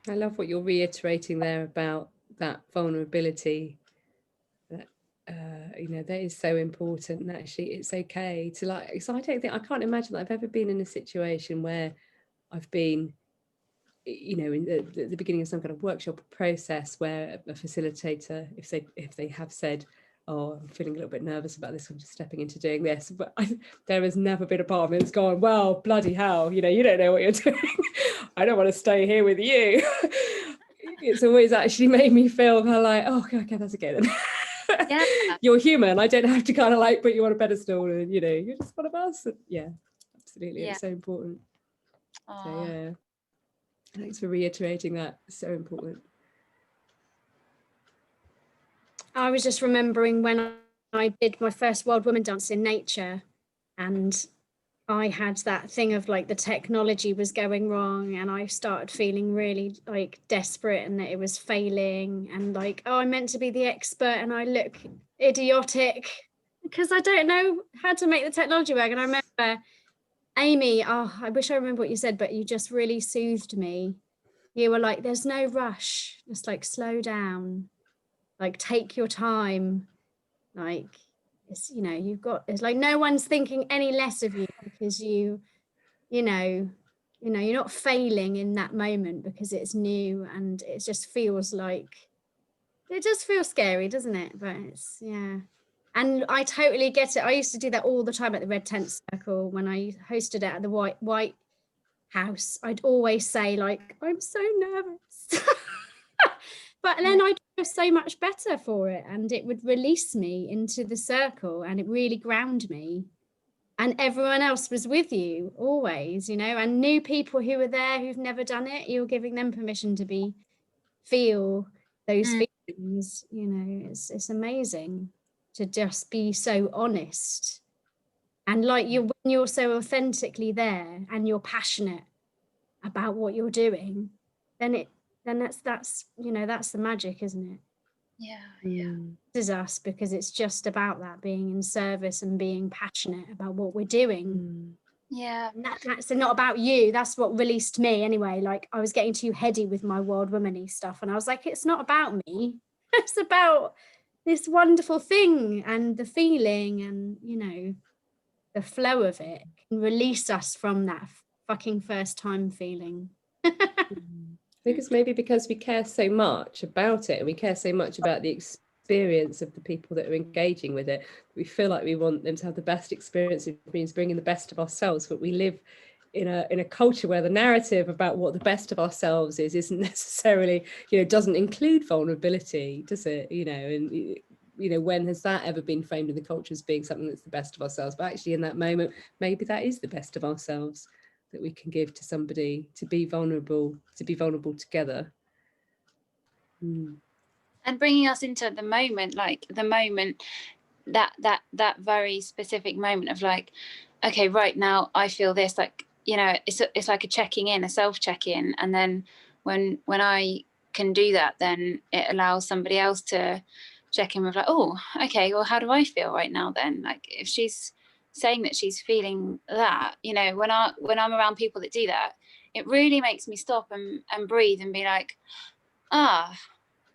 I love what you're reiterating there about that vulnerability. That you know, that is so important. And actually, it's okay to like. So I can't imagine that I've ever been in a situation where I've been, you know, in the beginning of some kind of workshop process where a facilitator, if they have said, oh, I'm feeling a little bit nervous about this, I'm just stepping into doing this. But there has never been a part of me that's gone, well, bloody hell, you know, you don't know what you're doing. I don't want to stay here with you. It's always actually made me feel kind of like, oh, okay, that's okay then. Yeah. You're human. I don't have to kind of like put you on a pedestal and, you know, you're just one of us. And yeah, absolutely. Yeah. It's so important. Aw. So yeah, thanks for reiterating that. It's so important. I was just remembering when I did my first Wild Woman dance in nature, and I had that thing of like the technology was going wrong, and I started feeling really like desperate and that it was failing, and like, oh, I'm meant to be the expert and I look idiotic because I don't know how to make the technology work. And I remember Amy, oh, I wish I remember what you said, but you just really soothed me. You were like, there's no rush, just like slow down, like take your time, like it's, you know, you've got, it's like no one's thinking any less of you because you know you're not failing in that moment because it's new, and it just feels like, it just feels scary, doesn't it? But it's, yeah. And I totally get it. I used to do that all the time at the Red Tent Circle when I hosted it at the White House. I'd always say like, I'm so nervous. But then I'd feel so much better for it, and it would release me into the circle, and it really ground me. And everyone else was with you always, you know, and new people who were there who've never done it, you're giving them permission to feel those feelings, you know. It's amazing to just be so honest. And like when you're so authentically there and you're passionate about what you're doing, then that's you know, that's the magic, isn't it? Yeah. This is us, because it's just about that, being in service and being passionate about what we're doing. Yeah. That's not about you. That's what released me anyway. Like I was getting too heady with my Wild Woman-y stuff, and I was like, it's not about me. It's about this wonderful thing and the feeling, and you know, the flow of it can release us from that fucking first time feeling. I think it's maybe because we care so much about it, and we care so much about the experience of the people that are engaging with it. We feel like we want them to have the best experience. It means bringing the best of ourselves, but we live in a culture where the narrative about what the best of ourselves isn't necessarily, you know, doesn't include vulnerability, does it? You know, and you know, when has that ever been framed in the culture as being something that's the best of ourselves? But actually in that moment, maybe that is the best of ourselves that we can give to somebody, to be vulnerable together. And bringing us into the moment, like the moment, that very specific moment of like, okay, right now I feel this, like, you know, it's like a checking in, a self check-in. And then when I can do that, then it allows somebody else to check in with like, oh, okay, well, how do I feel right now then? Like if she's saying that she's feeling that, you know, when I'm around people that do that, it really makes me stop and breathe and be like, all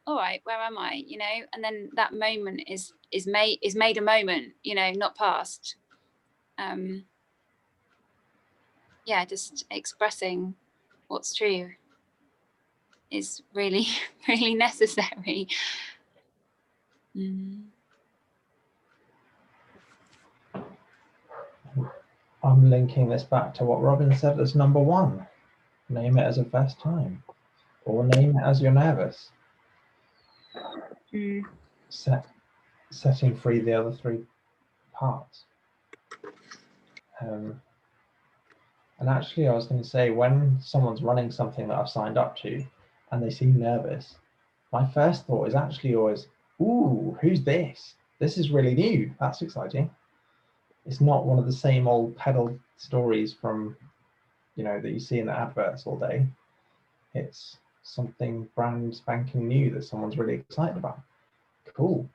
right, where am I? You know, and then that moment is made a moment, you know, not past. Yeah, just expressing what's true is really, really necessary. I'm linking this back to what Robin said as number one. Name it as a first time, or name it as you're nervous. Setting free the other three parts. And actually, I was going to say, when someone's running something that I've signed up to and they seem nervous, my first thought is actually always, ooh, who's this? This is really new. That's exciting. It's not one of the same old pedal stories from, you know, that you see in the adverts all day. It's something brand spanking new that someone's really excited about. Cool.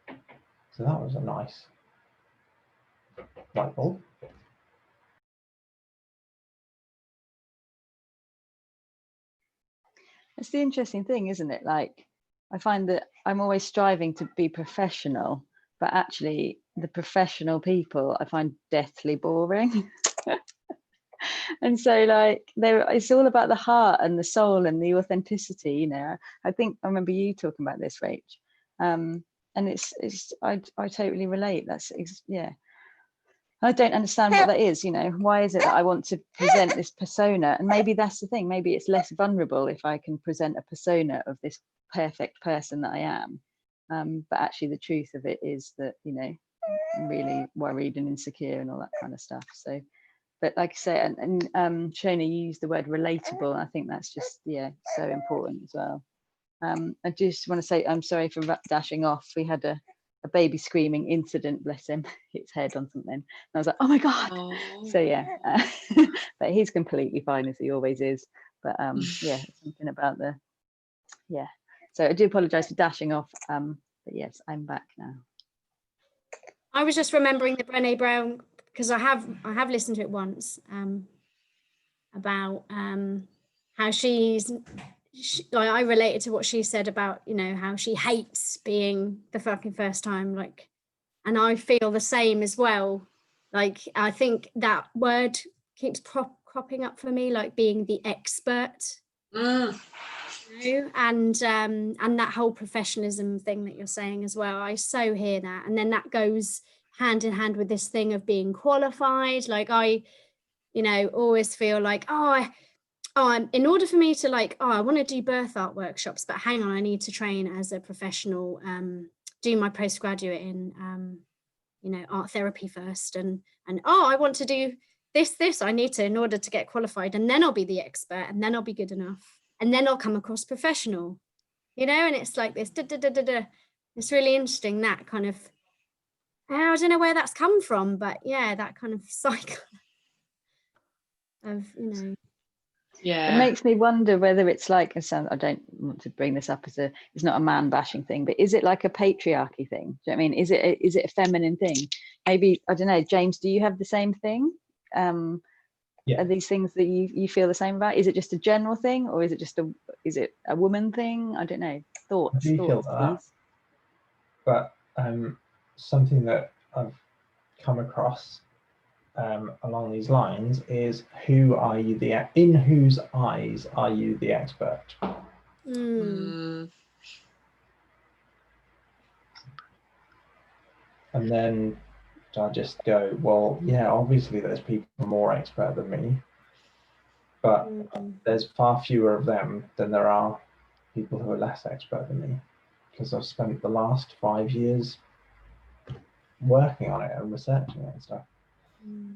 So that was a nice light bulb. It's the interesting thing, isn't it? Like, I find that I'm always striving to be professional, but actually the professional people I find deathly boring. And so like it's all about the heart and the soul and the authenticity, you know. I think I remember you talking about this, Rach. and it's I totally relate. Yeah. I don't understand what that is, you know. Why is it that I want to present this persona? And maybe that's the thing. Maybe it's less vulnerable if I can present a persona of this perfect person that I am. But actually, the truth of it is that, you know, I'm really worried and insecure and all that kind of stuff. So, but like I say, and Shona, you used the word relatable. And I think that's just, yeah, so important as well. I just want to say, I'm sorry for dashing off. We had a baby screaming incident, bless him, hit his head on something. And I was like, oh my God. Oh. So yeah, but he's completely fine as he always is. But yeah, something about yeah. So I do apologize for dashing off. But yes, I'm back now. I was just remembering the Brené Brown, because I have listened to it once, about how I related to what she said about, you know, how she hates being the fucking first time, like, and I feel the same as well. Like, I think that word keeps cropping up for me, like being the expert. You know? And that whole professionalism thing that you're saying as well, I so hear that. And then that goes hand in hand with this thing of being qualified. Like, I, you know, always feel like, in order for me to like, I want to do birth art workshops, but hang on, I need to train as a professional, do my postgraduate in, you know, art therapy first. And I want to do this, I need to, in order to get qualified, and then I'll be the expert, and then I'll be good enough. And then I'll come across professional, you know, and it's like this, It's really interesting, that kind of, I don't know where that's come from, but yeah, that kind of cycle of, you know. Yeah. It makes me wonder whether it's like, I don't want to bring this up as it's not a man bashing thing, but is it like a patriarchy thing? Do you know what I mean? Is it a feminine thing? Maybe, I don't know, James, do you have the same thing? Yeah. Are these things that you feel the same about? Is it just a general thing, or is it a woman thing? I don't know. Thoughts. I do feel that, but something that I've come across along these lines is, who are you in whose eyes are you the expert? And then I just go, well, yeah, obviously there's people more expert than me, but there's far fewer of them than there are people who are less expert than me, because I've spent the last 5 years working on it and researching it and stuff.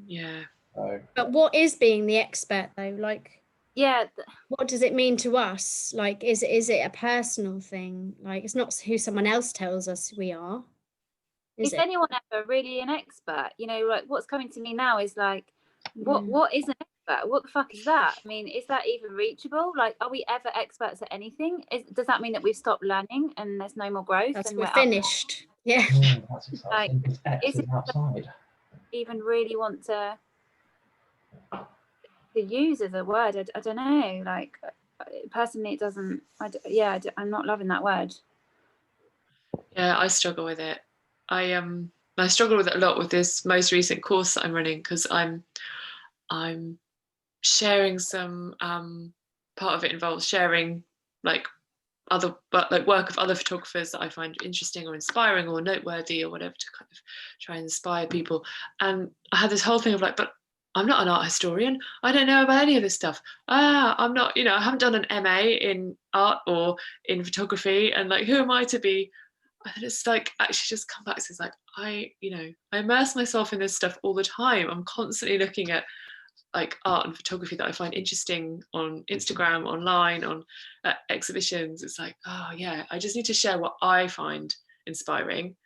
Yeah. So, but what is being the expert though? Like, yeah, what does it mean to us? Like, is it a personal thing? Like, it's not who someone else tells us we are. Is anyone ever really an expert? You know, like what's coming to me now is like, what is an expert? What the fuck is that? I mean, is that even reachable? Like, are we ever experts at anything? Does that mean that we've stopped learning and there's no more growth? That's, and we're finished. Yeah. That's exciting. Like, X is outside. Even really want to use as a word? I don't know. Like, personally, it doesn't. I'm not loving that word. Yeah, I struggle with it. I struggle with it a lot with this most recent course that I'm running, because I'm sharing some part of it involves sharing like work of other photographers that I find interesting or inspiring or noteworthy or whatever, to kind of try and inspire people. And I had this whole thing of like, but I'm not an art historian. I don't know about any of this stuff. I'm not, you know, I haven't done an MA in art or in photography, and like, who am I to be? And it's like, actually just come back to this, like, I immerse myself in this stuff all the time. I'm constantly looking at like art and photography that I find interesting on Instagram, online, on exhibitions. It's like, oh yeah, I just need to share what I find inspiring.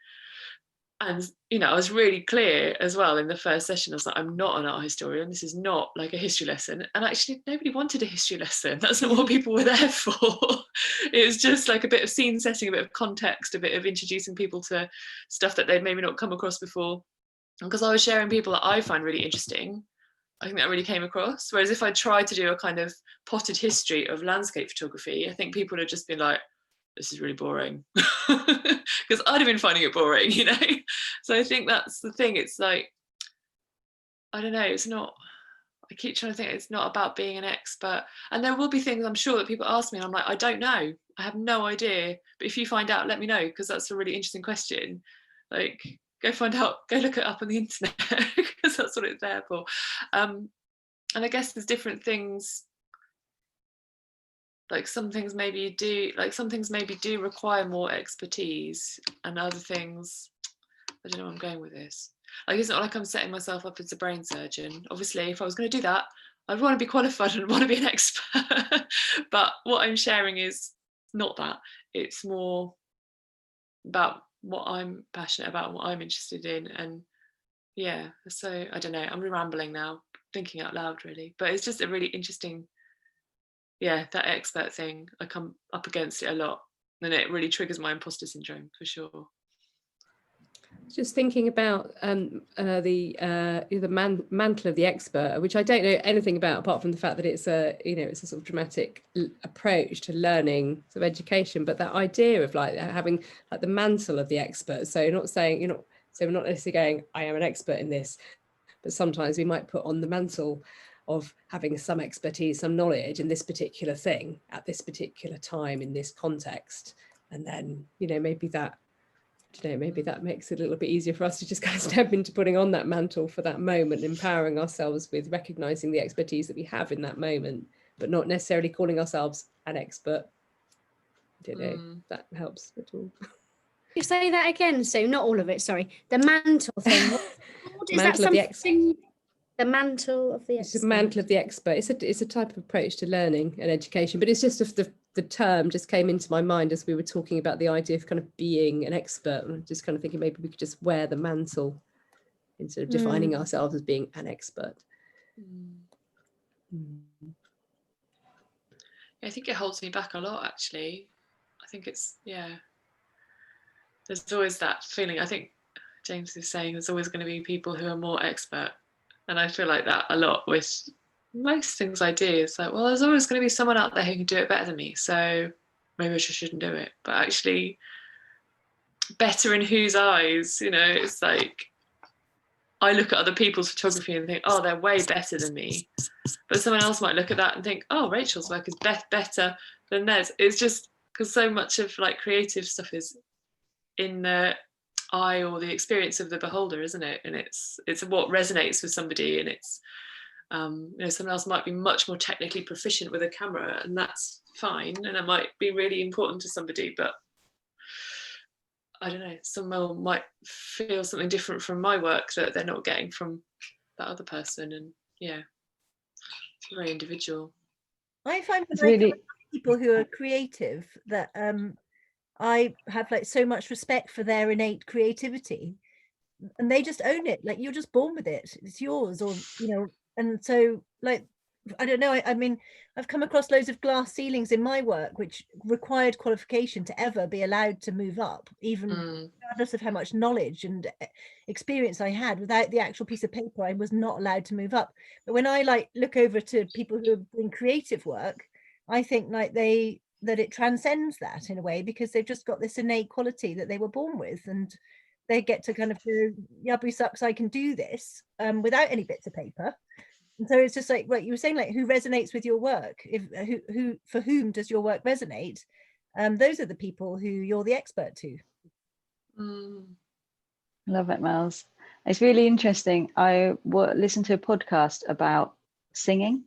And, you know, I was really clear as well in the first session. I was like, I'm not an art historian. This is not like a history lesson. And actually, nobody wanted a history lesson. That's not what people were there for. It was just like a bit of scene setting, a bit of context, a bit of introducing people to stuff that they'd maybe not come across before. And because I was sharing people that I find really interesting, I think that really came across. Whereas if I tried to do a kind of potted history of landscape photography, I think people would have just been like, this is really boring, because I'd have been finding it boring, you know. So I think that's the thing. It's like, I don't know, it's not, I keep trying to think it's not about being an expert. And there will be things I'm sure that people ask me and I'm like, I don't know. I have no idea. But if you find out, let me know, because that's a really interesting question. Like, go find out, go look it up on the internet, because that's what it's there for. And I guess there's different things. Like some things maybe do require more expertise, and other things, I don't know where I'm going with this. Like, it's not like I'm setting myself up as a brain surgeon. Obviously, if I was going to do that, I'd want to be qualified and want to be an expert. But what I'm sharing is not that. It's more about what I'm passionate about, what I'm interested in. And yeah, so I don't know, I'm rambling now, thinking out loud really. But it's just a really interesting, yeah, that expert thing. I come up against it a lot. And it really triggers my imposter syndrome for sure. Just thinking about the mantle of the expert, which I don't know anything about apart from the fact that it's a sort of dramatic approach to learning, sort of education. But that idea of like having like the mantle of the expert. So we're not necessarily going, I am an expert in this, but sometimes we might put on the mantle of having some expertise, some knowledge in this particular thing at this particular time in this context, and then maybe that makes it a little bit easier for us to just kind of step into putting on that mantle for that moment, empowering ourselves with recognizing the expertise that we have in that moment, but not necessarily calling ourselves an expert. I don't know if that helps at all. You say that again, so not all of it, sorry. The mantle thing. What is that something? The mantle of the expert. It's a mantle of the expert. It's a type of approach to learning and education, but it's just the term just came into my mind as we were talking about the idea of kind of being an expert, and just kind of thinking maybe we could just wear the mantle instead of defining ourselves as being an expert. I think it holds me back a lot, actually. I think it's, there's always that feeling. I think James is saying there's always going to be people who are more expert. And I feel like that a lot with most things I do. It's like, well, there's always going to be someone out there who can do it better than me. So maybe I just shouldn't do it. But actually, better in whose eyes? It's like, I look at other people's photography and think, oh, they're way better than me. But someone else might look at that and think, oh, Rachel's work is better than theirs. It's just because so much of like creative stuff is in the eye or the experience of the beholder, isn't it? And it's what resonates with somebody, and it's someone else might be much more technically proficient with a camera, and that's fine, and it might be really important to somebody, but I don't know, someone might feel something different from my work that they're not getting from that other person. And it's very individual. I find It's really people who are creative that I have like so much respect for their innate creativity, and they just own it. Like, you're just born with it, it's yours, or and so like I don't know, I mean, I've come across loads of glass ceilings in my work which required qualification to ever be allowed to move up, even regardless of how much knowledge and experience I had. Without the actual piece of paper, I was not allowed to move up. But when I like look over to people who are doing creative work, I think like that it transcends that in a way, because they've just got this innate quality that they were born with, and they get to kind of go, yabby sucks, I can do this without any bits of paper. And so it's just like what you were saying, like, who resonates with your work? Who for whom does your work resonate? Those are the people who you're the expert to. Love it, Mels. It's really interesting. I listened to a podcast about singing,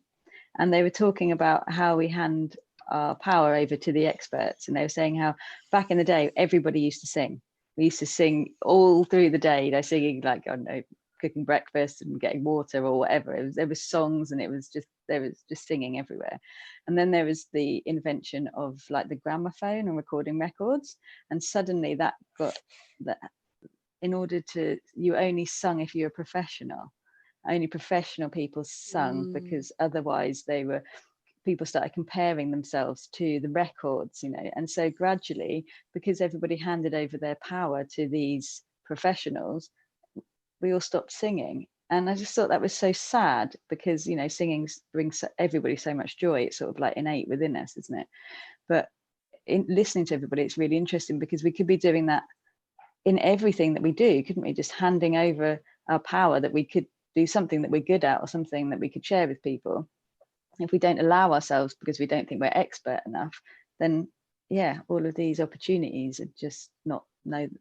and they were talking about how we hand our power over to the experts, and they were saying how back in the day everybody used to sing. We used to sing all through the day, singing like, I don't know, cooking breakfast and getting water or whatever. There was songs, and there was just singing everywhere. And then there was the invention of like the gramophone and recording records, and suddenly that got that in order to, you only sung if you're a professional. Only professional people sung, because otherwise people started comparing themselves to the records, and so gradually, because everybody handed over their power to these professionals, we all stopped singing. And I just thought that was so sad, because singing brings everybody so much joy. It's sort of like innate within us, isn't it? But in listening to everybody, it's really interesting, because we could be doing that in everything that we do, couldn't we? Just handing over our power that we could do something that we're good at or something that we could share with people. If we don't allow ourselves because we don't think we're expert enough, then yeah, all of these opportunities are just no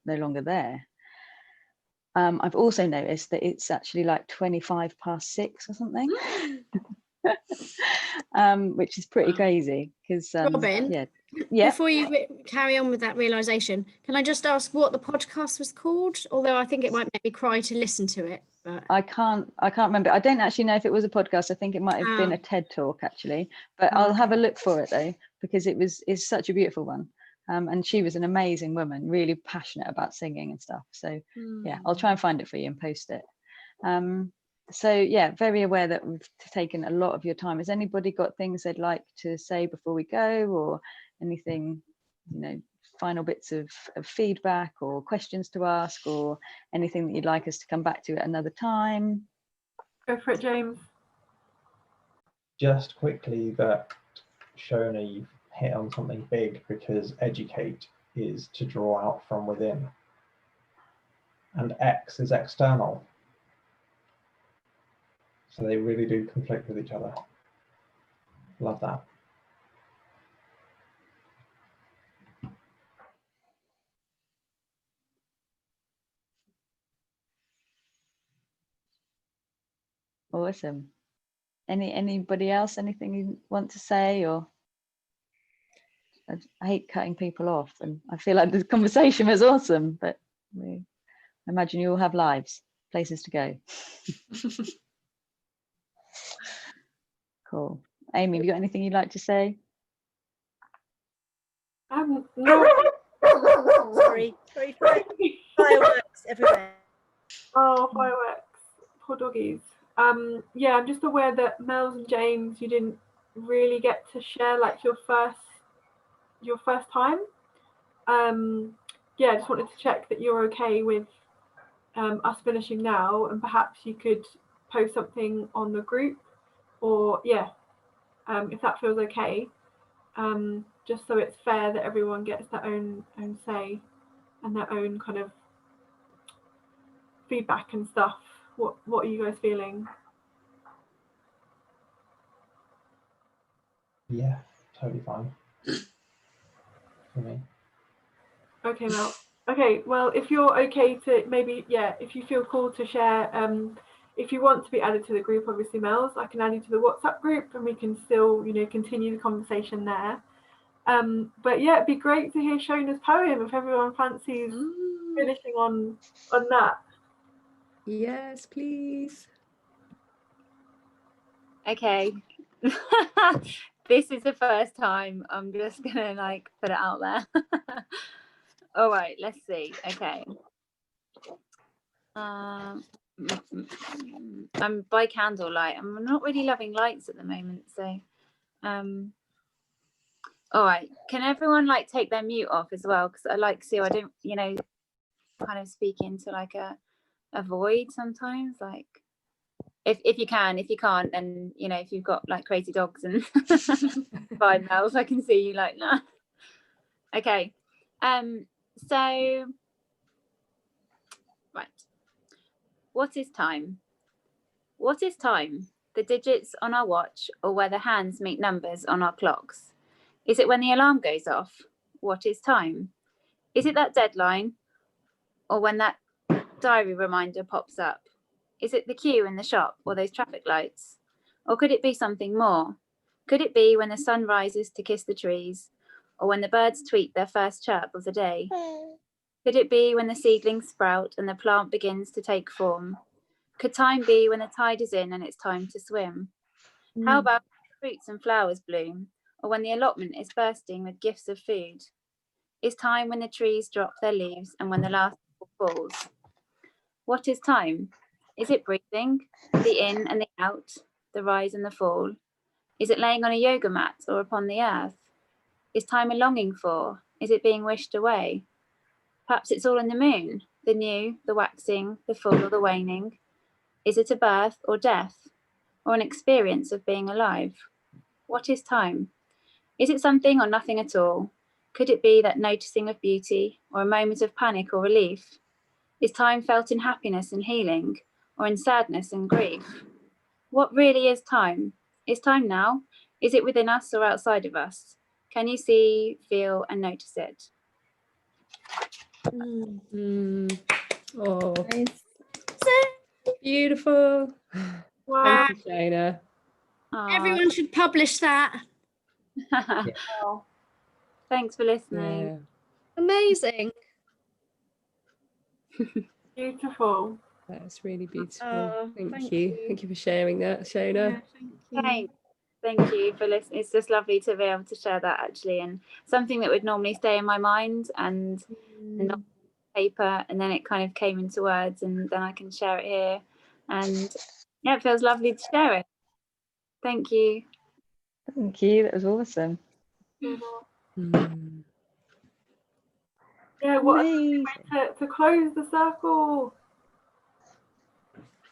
longer there. I've also noticed that it's actually like 25 past 6 or something, which is pretty crazy because Robin, before you carry on with that realization, can I just ask what the podcast was called? Although I think it might make me cry to listen to it. But I can't remember. I don't actually know if it was a podcast. I think it might have been a TED talk actually, but I'll have a look for it though, because it's such a beautiful one. And she was an amazing woman, really passionate about singing and stuff. So yeah, I'll try and find it for you and post it. So yeah, very aware that we've taken a lot of your time. Has anybody got things they'd like to say before we go, or anything, final bits of feedback or questions to ask, or anything that you'd like us to come back to at another time? Go for it, James. Just quickly, that Shona, you've hit on something big, because educate is to draw out from within, and X is external. So they really do conflict with each other. Love that. Awesome. Anybody else, anything you want to say? Or I hate cutting people off, and I feel like this conversation was awesome, but I imagine you all have lives, places to go. Cool. Amy, have you got anything you'd like to say? No. Sorry, fireworks everywhere. Oh, fireworks, poor doggies. Yeah, I'm just aware that Mels and James, you didn't really get to share like your first time. Yeah, I just wanted to check that you're okay with us finishing now, and perhaps you could post something on the group, or if that feels okay, just so it's fair that everyone gets their own say and their own kind of feedback and stuff. What are you guys feeling? Yeah, totally fine for me. Okay, Mel. Okay, well, if you're okay to maybe, if you feel called to share, if you want to be added to the group, obviously, Mels, I can add you to the WhatsApp group, and we can still, continue the conversation there. But yeah, it'd be great to hear Shona's poem if everyone fancies finishing on that. Yes, please. Okay. This is the first time. I'm just gonna put it out there. All right, let's see. Okay. I'm by candlelight. I'm not really loving lights at the moment, so all right. Can everyone take their mute off as well? Because I so I don't, kind of speak into a void sometimes. If you can, if you can't, then if you've got crazy dogs and fine, Mels, I can see you nah. Okay. So right. What is time? What is time? The digits on our watch, or where the hands meet numbers on our clocks? Is it when the alarm goes off? What is time? Is it that deadline, or when that diary reminder pops up? Is it the queue in the shop, or those traffic lights? Or could it be something more? Could it be when the sun rises to kiss the trees, or when the birds tweet their first chirp of the day? Could it be when the seedlings sprout and the plant begins to take form? Could time be when the tide is in and it's time to swim? How about when fruits and flowers bloom, or when the allotment is bursting with gifts of food? Is time when the trees drop their leaves and when the last falls? What is time? Is it breathing, the in and the out, the rise and the fall? Is it laying on a yoga mat or upon the earth? Is time a longing for? Is it being wished away? Perhaps it's all in the moon, the new, the waxing, the full or the waning. Is it a birth or death, or an experience of being alive? What is time? Is it something or nothing at all? Could it be that noticing of beauty, or a moment of panic or relief? Is time felt in happiness and healing, or in sadness and grief? What really is time? Is time now? Is it within us or outside of us? Can you see, feel, and notice it? Oh, Nice. beautiful. Wow. Thank you, Shona. Everyone should publish that. Oh, thanks for listening. Yeah. Amazing. Beautiful. That's really beautiful. Oh, thank thank you. you. Thank you for sharing that, Shona. Yeah, thank you. Thanks. Thank you for listening. It's just lovely to be able to share that, actually, and something that would normally stay in my mind and not on paper, and then it kind of came into words, and then I can share it here, and yeah, it feels lovely to share it. Thank you. Thank you. That was awesome. Mm. Yeah, what a Amazing. way to close the circle.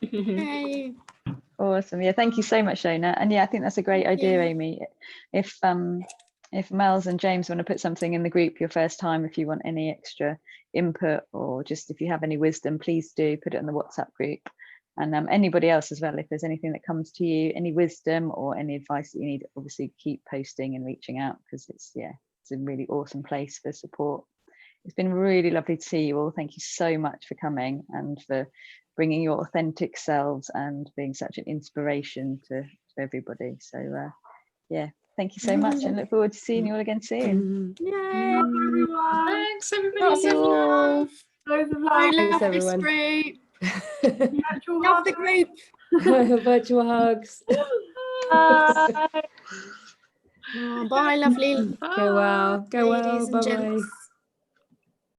Yay. Awesome. Yeah, thank you so much, Shona. And yeah, I think that's a great Thank idea, you. Amy. If Mel's and James want to put something in the group your first time, if you want any extra input, or just if you have any wisdom, please do put it in the WhatsApp group. And anybody else as well, if there's anything that comes to you, any wisdom or any advice that you need, obviously keep posting and reaching out, because it's a really awesome place for support. It's been really lovely to see you all. Thank you so much for coming and for bringing your authentic selves and being such an inspiration to everybody. So yeah, thank you so much, and look forward to seeing you all again soon. Yay. Everyone. Thanks, everybody. Lots of love. Loads of I love. Thanks, love this everyone. group. Virtual Love the hugs. group. Virtual hugs. Oh, bye, lovely Go well. Go well. ladies and Bye bye. gents.